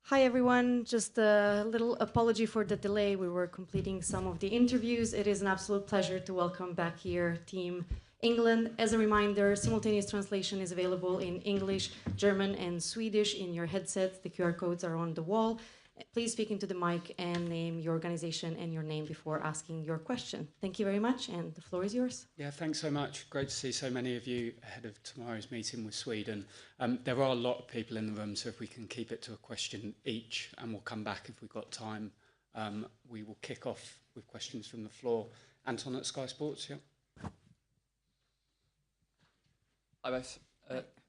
Hi everyone, just a little apology for the delay. We were completing some of the interviews. It is an absolute pleasure to welcome back here Team England. As a reminder, simultaneous translation is available in English, German and Swedish in your headsets. The QR codes are on the wall. Please speak into the mic and name your organization and your name before asking your question. Thank you very much, and the floor is yours. Yeah, thanks so much. Great to see so many of you ahead of tomorrow's meeting with Sweden. There are a lot of people in the room, so if we can keep it to a question each, and we'll come back if we've got time. We will kick off with questions from the floor. Anton at Sky Sports, yeah. Hi both.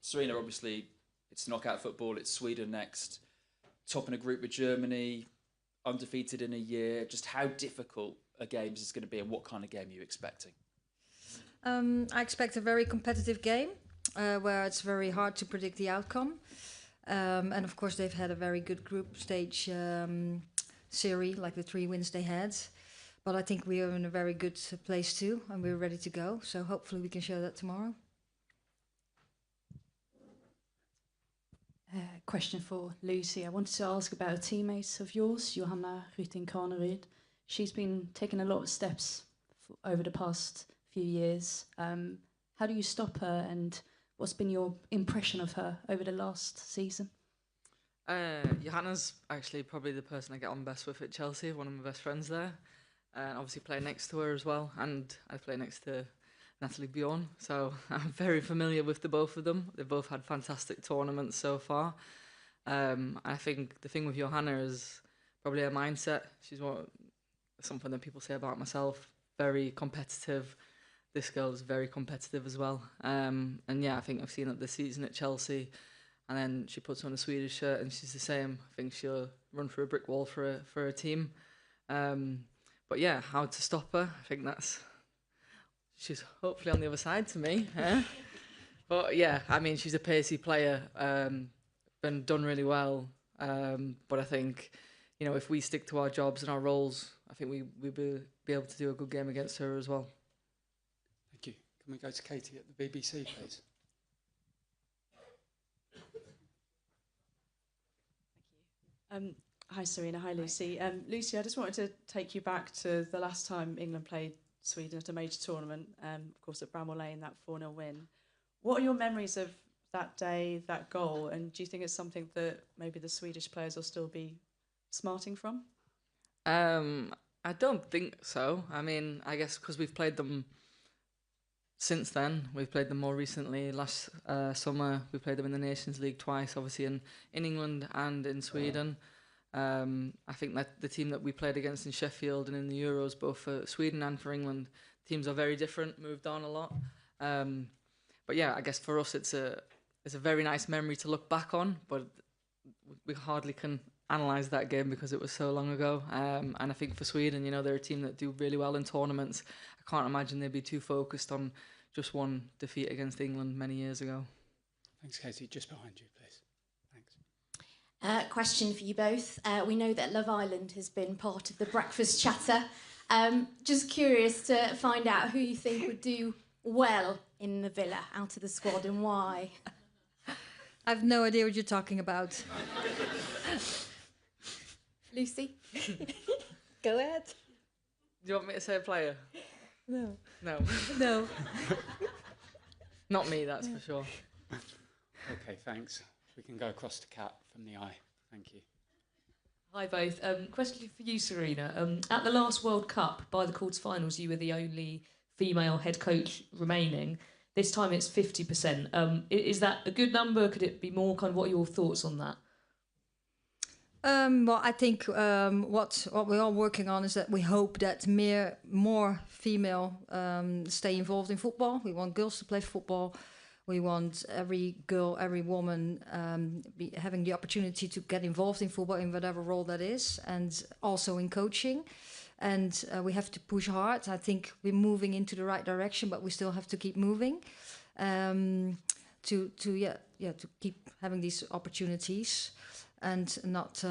Sarina, obviously, it's knockout football. It's Sweden next. Top in a group with Germany, undefeated in a year. Just how difficult a game is this going to be, and what kind of game are you expecting? I expect a very competitive game where it's very hard to predict the outcome. And of course, they've had a very good group stage series, like the 3 wins they had. But I think we are in a very good place too, and we're ready to go. So hopefully we can show that tomorrow. Question for Lucy. I wanted to ask about a teammate of yours, Johanna Rytting-Kaneryd. She's been taking a lot of steps over the past few years. How do you stop her, and what's been your impression of her over the last season? Johanna's actually probably the person I get on best with at Chelsea, one of my best friends there. And obviously play next to her as well, and I play next to Natalie Bjorn. So I'm very familiar with the both of them. They've both had fantastic tournaments so far. I think the thing with Johanna is probably her mindset. She's something that people say about myself, very competitive. This girl is very competitive as well. And yeah, I think I've seen it this season at Chelsea. And then she puts on a Swedish shirt and she's the same. I think she'll run through a brick wall for a team. But yeah, how to stop her? I think she's hopefully on the other side to me. But yeah, I mean, she's a pacey player, been done really well. But I think, if we stick to our jobs and our roles, I think we'll be able to do a good game against her as well. Thank you. Can we go to Katie at the BBC, please? Hi, Sarina. Hi, Lucy. Lucy, I just wanted to take you back to the last time England played Sweden at a major tournament, of course at Bramall Lane, that 4-0 win. What are your memories of that day, that goal, and do you think it's something that maybe the Swedish players will still be smarting from? I don't think so. I mean, I guess because we've played them since then. We've played them more recently. Last summer, we played them in the Nations League twice, obviously in England and in Sweden. I think that the team that we played against in Sheffield and in the Euros, both for Sweden and for England, teams are very different, moved on a lot. But yeah, I guess for us it's a very nice memory to look back on, but we hardly can analyse that game because it was so long ago. And I think for Sweden, they're a team that do really well in tournaments. I can't imagine they'd be too focused on just one defeat against England many years ago. Thanks, Katie. Just behind you, please. Thanks. Question for you both. We know that Love Island has been part of the breakfast chatter. Just curious to find out who you think would do well in the villa out of the squad and why. I have no idea what you're talking about. Lucy? Go ahead. Do you want me to say a player? No. No. No. Not me, that's for sure. Okay, thanks. We can go across to Kat from the Eye. Thank you. Hi both. Question for you, Sarina. At the last World Cup, by the quarterfinals, you were the only female head coach remaining. This time it's 50%. Is that a good number? Could it be more? What are your thoughts on that? Well, I think what we're all working on is that we hope that more female stay involved in football. We want girls to play football. We want every girl, every woman having the opportunity to get involved in football in whatever role that is, and also in coaching. And we have to push hard. I think we're moving into the right direction, but we still have to keep moving to keep having these opportunities and not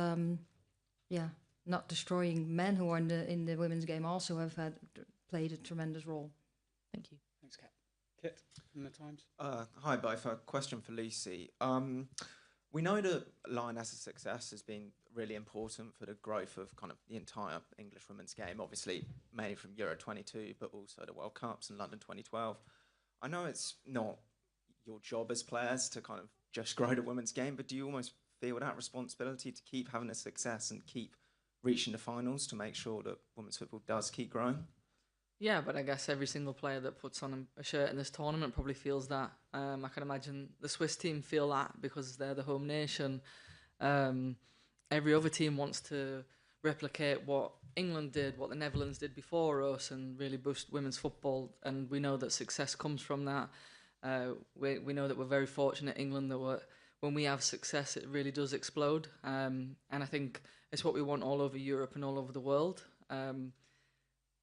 destroying men who are in the women's game. Also have played a tremendous role. Thank you. Thanks, Kat. Kit from the Times. Hi, both. A question for Lucy. We know that Lioness's success has been really important for the growth of kind of the entire English women's game, obviously mainly from Euro 22, but also the World Cups and London 2012. I know it's not your job as players to kind of just grow the women's game, but do you almost feel that responsibility to keep having a success and keep reaching the finals to make sure that women's football does keep growing? Yeah, but I guess every single player that puts on a shirt in this tournament probably feels that. I can imagine the Swiss team feel that because they're the home nation. Every other team wants to replicate what England did, what the Netherlands did before us, and really boost women's football. And we know that success comes from that. We know that we're very fortunate in England that when we have success, it really does explode. And I think it's what we want all over Europe and all over the world.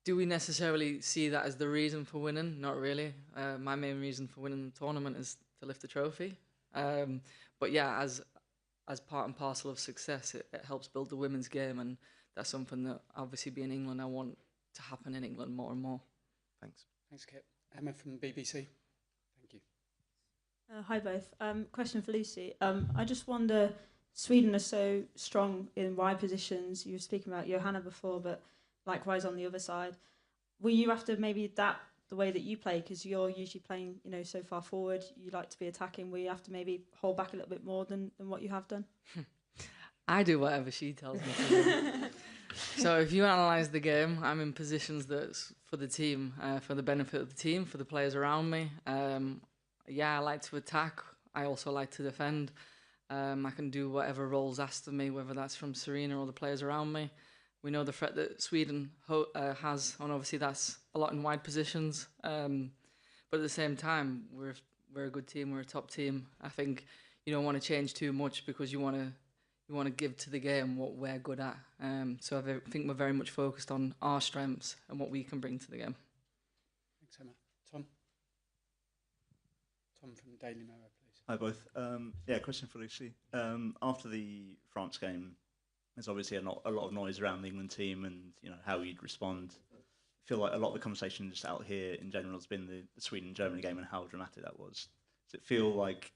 Do we necessarily see that as the reason for winning? Not really. My main reason for winning the tournament is to lift the trophy. But yeah, as part and parcel of success, it helps build the women's game, and that's something that obviously being England, I want to happen in England more and more. Thanks. Thanks, Kit. Emma from the BBC. Thank you. Hi both. Question for Lucy. I just wonder, Sweden are so strong in wide positions. You were speaking about Johanna before, but likewise on the other side. Will you have to maybe adapt the way that you play, because you're usually playing, so far forward, you like to be attacking? Will you have to maybe hold back a little bit more than what you have done? I do whatever she tells me to So if you analyse the game, I'm in positions that's for the team, for the benefit of the team, for the players around me. Yeah, I like to attack. I also like to defend. I can do whatever roles asked of me, whether that's from Sarina or the players around me. We know the threat that Sweden has, and obviously that's a lot in wide positions. But at the same time, we're a good team. We're a top team. I think you don't want to change too much because you want to give to the game what we're good at. So I think we're very much focused on our strengths and what we can bring to the game. Thanks, Emma. Tom? Tom from Daily Mirror, please. Hi, both. Yeah, question for Lucy. After the France game, there's obviously a lot of noise around the England team and how you'd respond. I feel like a lot of the conversation just out here in general has been the Sweden-Germany game and how dramatic that was. Does it feel like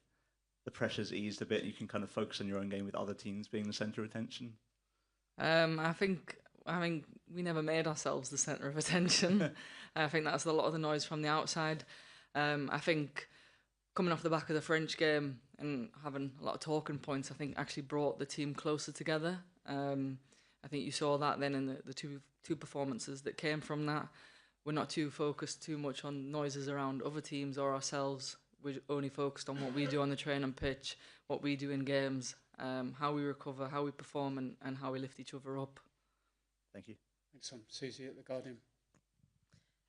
the pressure's eased a bit? You can kind of focus on your own game with other teams being the centre of attention? I think we never made ourselves the centre of attention. I think that's a lot of the noise from the outside. I think coming off the back of the French game and having a lot of talking points, I think actually brought the team closer together. I think you saw that then in the two performances that came from that. We're not too focused too much on noises around other teams or ourselves. We're only focused on what we do on the training pitch, what we do in games, how we recover, how we perform, and how we lift each other up. Thank you. Thanks, Tom. Susie at The Guardian.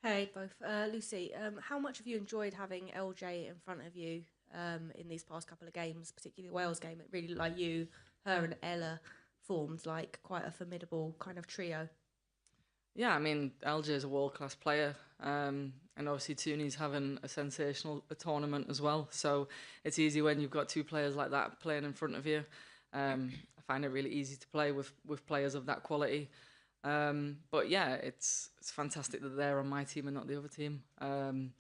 Hey, both. Lucy, how much have you enjoyed having LJ in front of you in these past couple of games, particularly the Wales game? It really looked like you, her and Ella formed like quite a formidable kind of trio. Yeah, I mean, LJ is a world-class player, and obviously Tooney's having a sensational tournament as well, so it's easy when you've got two players like that playing in front of you. I find it really easy to play with players of that quality. But yeah, it's fantastic that they're on my team and not the other team. And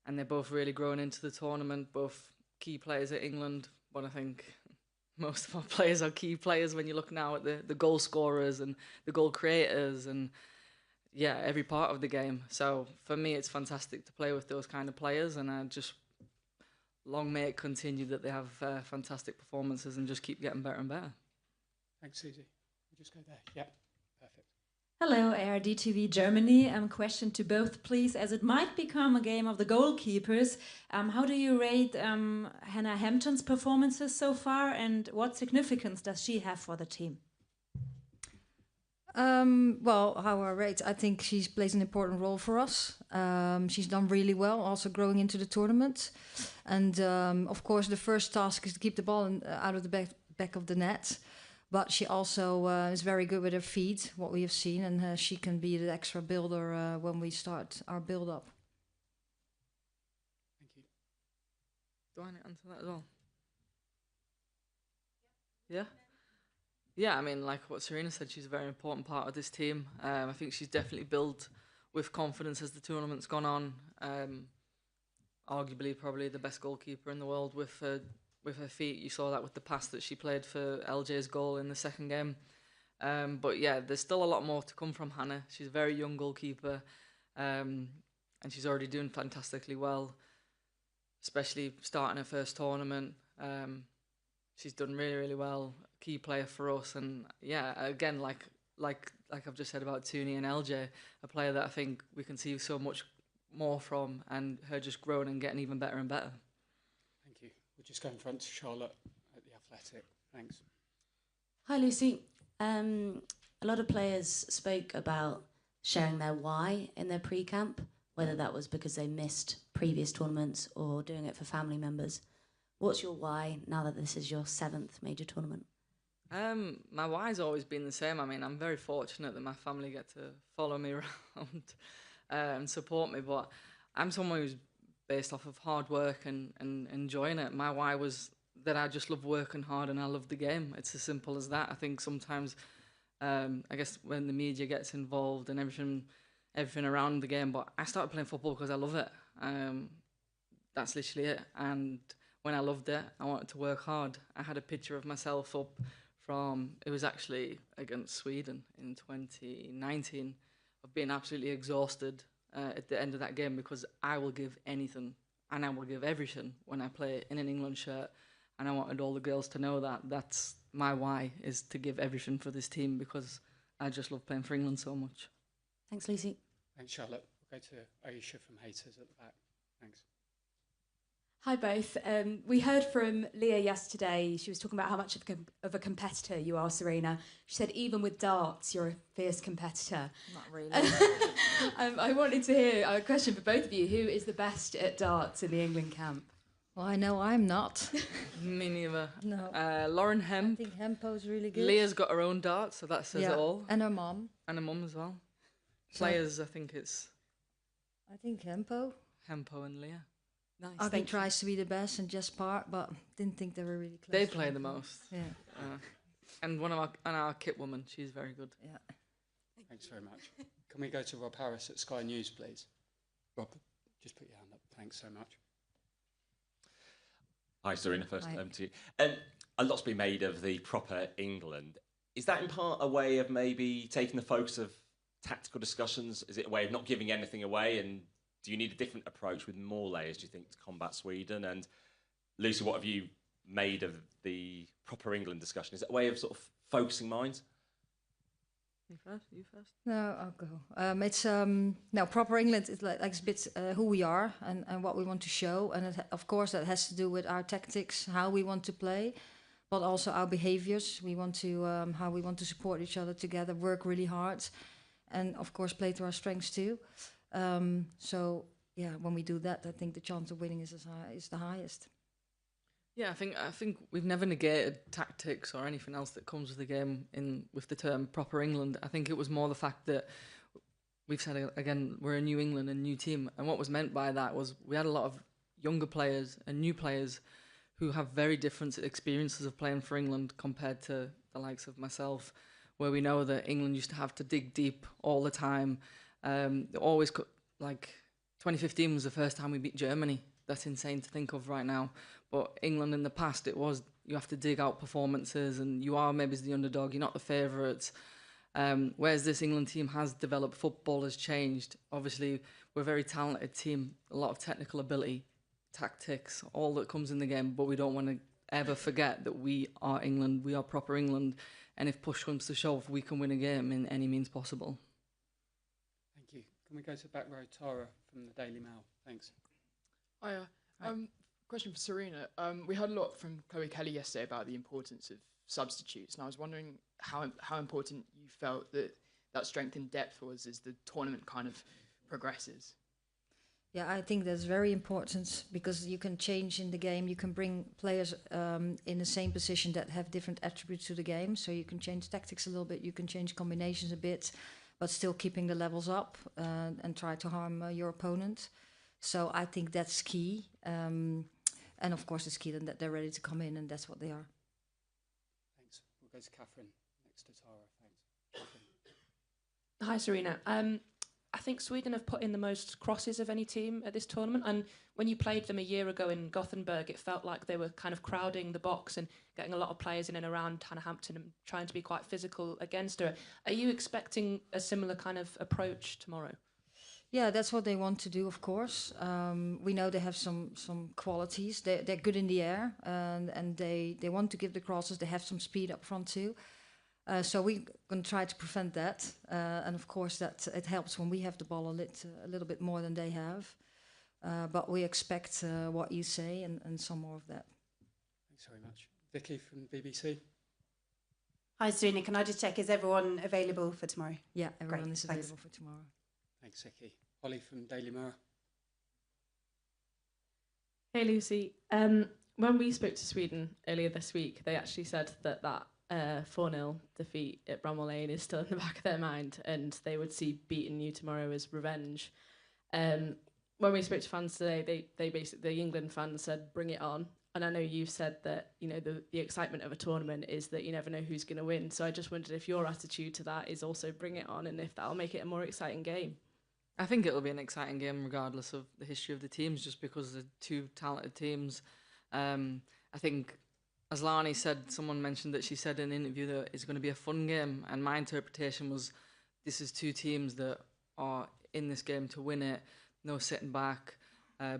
they're both really grown into the tournament, both key players at England, but I think most of our players are key players when you look now at the goal scorers and the goal creators and yeah, every part of the game. So for me, it's fantastic to play with those kind of players, and I just long may it continue that they have fantastic performances and just keep getting better and better. Thanks, Susie. We'll just go there. Yeah, perfect. Hello, ARD-TV Germany. Question to both, please. As it might become a game of the goalkeepers, how do you rate Hannah Hampton's performances so far, and what significance does she have for the team? Well, how I rate, I think she plays an important role for us. She's done really well, also growing into the tournament. And of course, the first task is to keep the ball out of the back of the net. But she also is very good with her feet, what we have seen, and she can be the extra builder when we start our build-up. Thank you. Do I answer that as well? Yeah? Yeah, I mean, like what Sarina said, she's a very important part of this team. I think she's definitely built with confidence as the tournament's gone on. Arguably, probably the best goalkeeper in the world with her feet. You saw that with the pass that she played for LJ's goal in the second game. But yeah, there's still a lot more to come from Hannah. She's a very young goalkeeper, and she's already doing fantastically well, especially starting her first tournament. She's done really, really well. Key player for us, and yeah, again, like I've just said about Tooney and LJ, a player that I think we can see so much more from, and her just growing and getting even better and better. Thank you. We'll just go in front to Charlotte at The Athletic. Thanks. Hi, Lucy. A lot of players spoke about sharing their why in their pre-camp, whether that was because they missed previous tournaments or doing it for family members. What's your why now that this is your 7th major tournament? My why's always been the same. I mean, I'm very fortunate that my family get to follow me around and support me, but I'm someone who's based off of hard work and enjoying it. My why was that I just love working hard and I love the game. It's as simple as that. I think sometimes, I guess when the media gets involved and everything around the game, but I started playing football because I love it. That's literally it. And when I loved it, I wanted to work hard. I had a picture of myself up it was actually against Sweden in 2019, of being absolutely exhausted at the end of that game because I will give anything and I will give everything when I play in an England shirt. And I wanted all the girls to know that that's my why, is to give everything for this team because I just love playing for England so much. Thanks, Lucy. Thanks, Charlotte. We'll go to Aisha from Haters at the back. Thanks. Hi both. We heard from Leah yesterday. She was talking about how much of a competitor you are, Sarina. She said even with darts, you're a fierce competitor. Not really. I wanted to hear a question for both of you. Who is the best at darts in the England camp? Well, I know I'm not. Me neither. No. Lauren Hemp. I think Hempo's really good. Leah's got her own dart, so that says it all. And her mom. And her mum as well. So- Players, I think it's I think Hempo. Hempo and Leah. Nice. Aggie tries to be the best and just part, but didn't think they were really close. They to play the Hempo. most. Yeah. And one of our kit woman, she's very good. Yeah. Thanks very much. Can we go to Rob Harris at Sky News, please? Rob, just put your hand up. Thanks so much. Hi, Sarina, first Hi. to you. A lot's been made of the proper England. Is that in part a way of maybe taking the focus of tactical discussions? Is it a way of not giving anything away? And do you need a different approach with more layers, do you think, to combat Sweden? And Lucy, what have you made of the proper England discussion? Is it a way of sort of focusing minds? You first. No, I'll go. It's no proper England. It's like a bit who we are and what we want to show, and of course that has to do with our tactics, how we want to play, but also our behaviors. We want to how we want to support each other together, work really hard, and of course play to our strengths too. So yeah, when we do that, I think the chance of winning is the highest. Yeah, I think we've never negated tactics or anything else that comes with the game with the term proper England. I think it was more the fact that we've said again, we're a new England, a new team, and what was meant by that was we had a lot of younger players and new players who have very different experiences of playing for England compared to the likes of myself, where we know that England used to have to dig deep all the time. Always like 2015 was the first time we beat Germany. That's insane to think of right now. But England in the past, it was you have to dig out performances and you are maybe the underdog, you're not the favourites. Whereas this England team has developed, football has changed. Obviously, we're a very talented team, a lot of technical ability, tactics, all that comes in the game. But we don't want to ever forget that we are England, we are proper England. And if push comes to shove, we can win a game in any means possible. Thank you. Can we go to back row, Tara from the Daily Mail? Thanks. Hiya. Question for Sarina. We heard a lot from Chloe Kelly yesterday about the importance of substitutes, and I was wondering how important you felt that strength in depth was as the tournament kind of progresses. Yeah, I think that's very important because you can change in the game. You can bring players in the same position that have different attributes to the game. So you can change tactics a little bit, you can change combinations a bit, but still keeping the levels up and try to harm your opponent. So I think that's key. And of course, it's key then that they're ready to come in, and that's what they are. Thanks. We'll go to Catherine next to Tara. Thanks. Hi, Sarina. I think Sweden have put in the most crosses of any team at this tournament. And when you played them a year ago in Gothenburg, it felt like they were kind of crowding the box and getting a lot of players in and around Hannah Hampton and trying to be quite physical against her. Are you expecting a similar kind of approach tomorrow? Yeah, that's what they want to do, of course. We know they have some qualities. They're good in the air, and they want to give the crosses. They have some speed up front too. So we're going to try to prevent that. And of course, that it helps when we have the ball a little bit more than they have. But we expect what you say and some more of that. Thanks very much. Vicky from BBC. Hi, Sarina. Can I just check, is everyone available for tomorrow? Yeah, everyone Great, is thanks. available for tomorrow. Thanks, Vicky. Holly from Daily Mirror. Hey Lucy, when we spoke to Sweden earlier this week, they actually said that 4-0 defeat at Bramall Lane is still in the back of their mind, and they would see beating you tomorrow as revenge. When we spoke to fans today, they basically, the England fans said, bring it on. And I know you've said that, you know, the excitement of a tournament is that you never know who's going to win. So I just wondered if your attitude to that is also bring it on, and if that'll make it a more exciting game. I think it'll be an exciting game regardless of the history of the teams, just because they're two talented teams. I think, as Lani said, someone mentioned that she said in an interview that it's going to be a fun game, and my interpretation was this is two teams that are in this game to win it, no sitting back,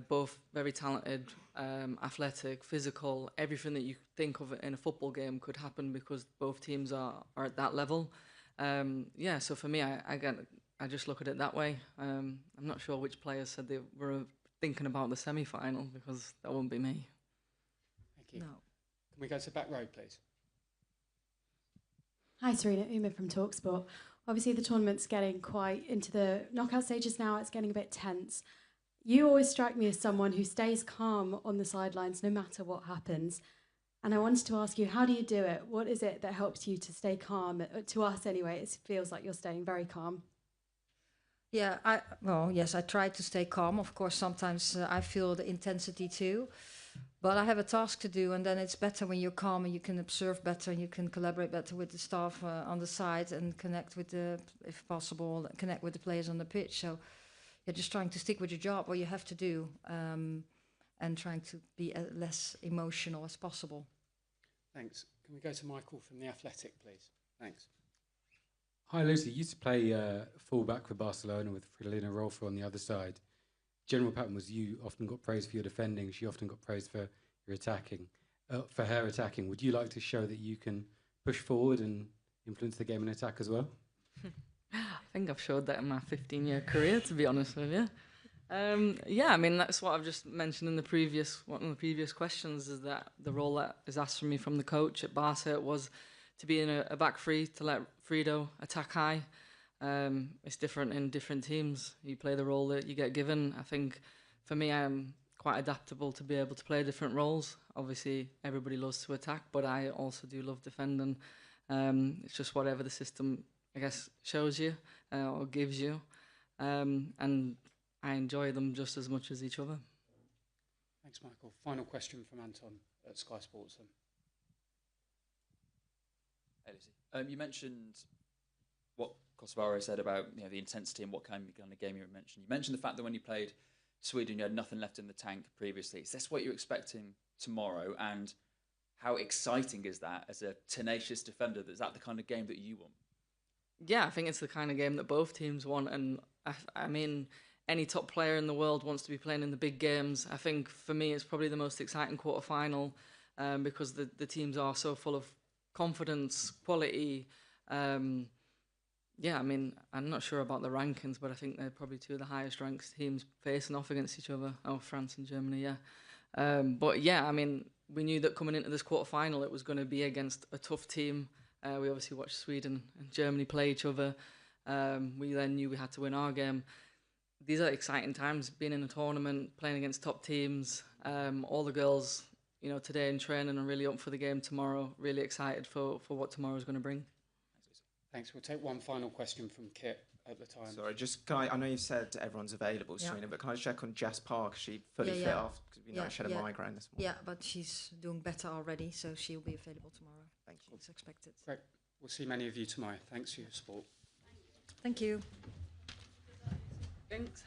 both very talented, athletic, physical, everything that you think of in a football game could happen because both teams are at that level. Yeah, so for me, I just look at it that way. I'm not sure which players said they were thinking about the semi-final, because that wouldn't be me. Thank you. No. Can we go to the back row, please? Hi, Sarina, Uma from TalkSport. Obviously, the tournament's getting quite into the knockout stages now. It's getting a bit tense. You always strike me as someone who stays calm on the sidelines no matter what happens. And I wanted to ask you, how do you do it? What is it that helps you to stay calm? To us, anyway, it feels like you're staying very calm. Yeah, yes, I try to stay calm. Of course, sometimes I feel the intensity too. But I have a task to do, and then it's better when you're calm and you can observe better and you can collaborate better with the staff on the side and connect with if possible, connect with the players on the pitch. So you're just trying to stick with your job, what you have to do, and trying to be as less emotional as possible. Thanks. Can we go to Michael from The Athletic, please? Thanks. Hi, Lucy. You used to play full-back for Barcelona with Fridolina Rolfo on the other side. General pattern was you often got praised for your defending. She often got praised for your attacking, for her attacking. Would you like to show that you can push forward and influence the game in attack as well? I think I've showed that in my 15-year career, to be honest with you. Yeah, I mean, that's what I've just mentioned in one of the previous questions, is that the role that is asked from me from the coach at Barca was to be in a back three, to let Frido attack high. It's different in different teams. You play the role that you get given. I think for me, I'm quite adaptable to be able to play different roles. Obviously, everybody loves to attack, but I also do love defending. It's just whatever the system, I guess, shows you or gives you. And I enjoy them just as much as each other. Thanks, Michael. Final question from Anton at Sky Sports. Hey, Lucy. You mentioned what Kosovare said about the intensity and what kind of game you mentioned. You mentioned the fact that when you played Sweden, you had nothing left in the tank previously. Is this what you're expecting tomorrow? And how exciting is that as a tenacious defender? Is that the kind of game that you want? Yeah, I think it's the kind of game that both teams want. And I mean, any top player in the world wants to be playing in the big games. I think for me, it's probably the most exciting quarter-final because the teams are so full of confidence, quality. Yeah, I mean, I'm not sure about the rankings, but I think they're probably two of the highest ranked teams facing off against each other. Oh, France and Germany, yeah. But yeah, I mean, we knew that coming into this quarter-final, it was going to be against a tough team. We obviously watched Sweden and Germany play each other. We then knew we had to win our game. These are exciting times, being in a tournament, playing against top teams. All the girls, today in training are really up for the game tomorrow, really excited for what tomorrow's going to bring. Thanks. We'll take one final question from Kit at the time. Sorry, I know you said everyone's available, Sarina, but can I check on Jess Park? Is she fully fit after, because she had a migraine this morning? Yeah, but she's doing better already, so she'll be available tomorrow. Thank you. It's expected. Great. We'll see many of you tomorrow. Thanks for your support. Thank you. Thanks.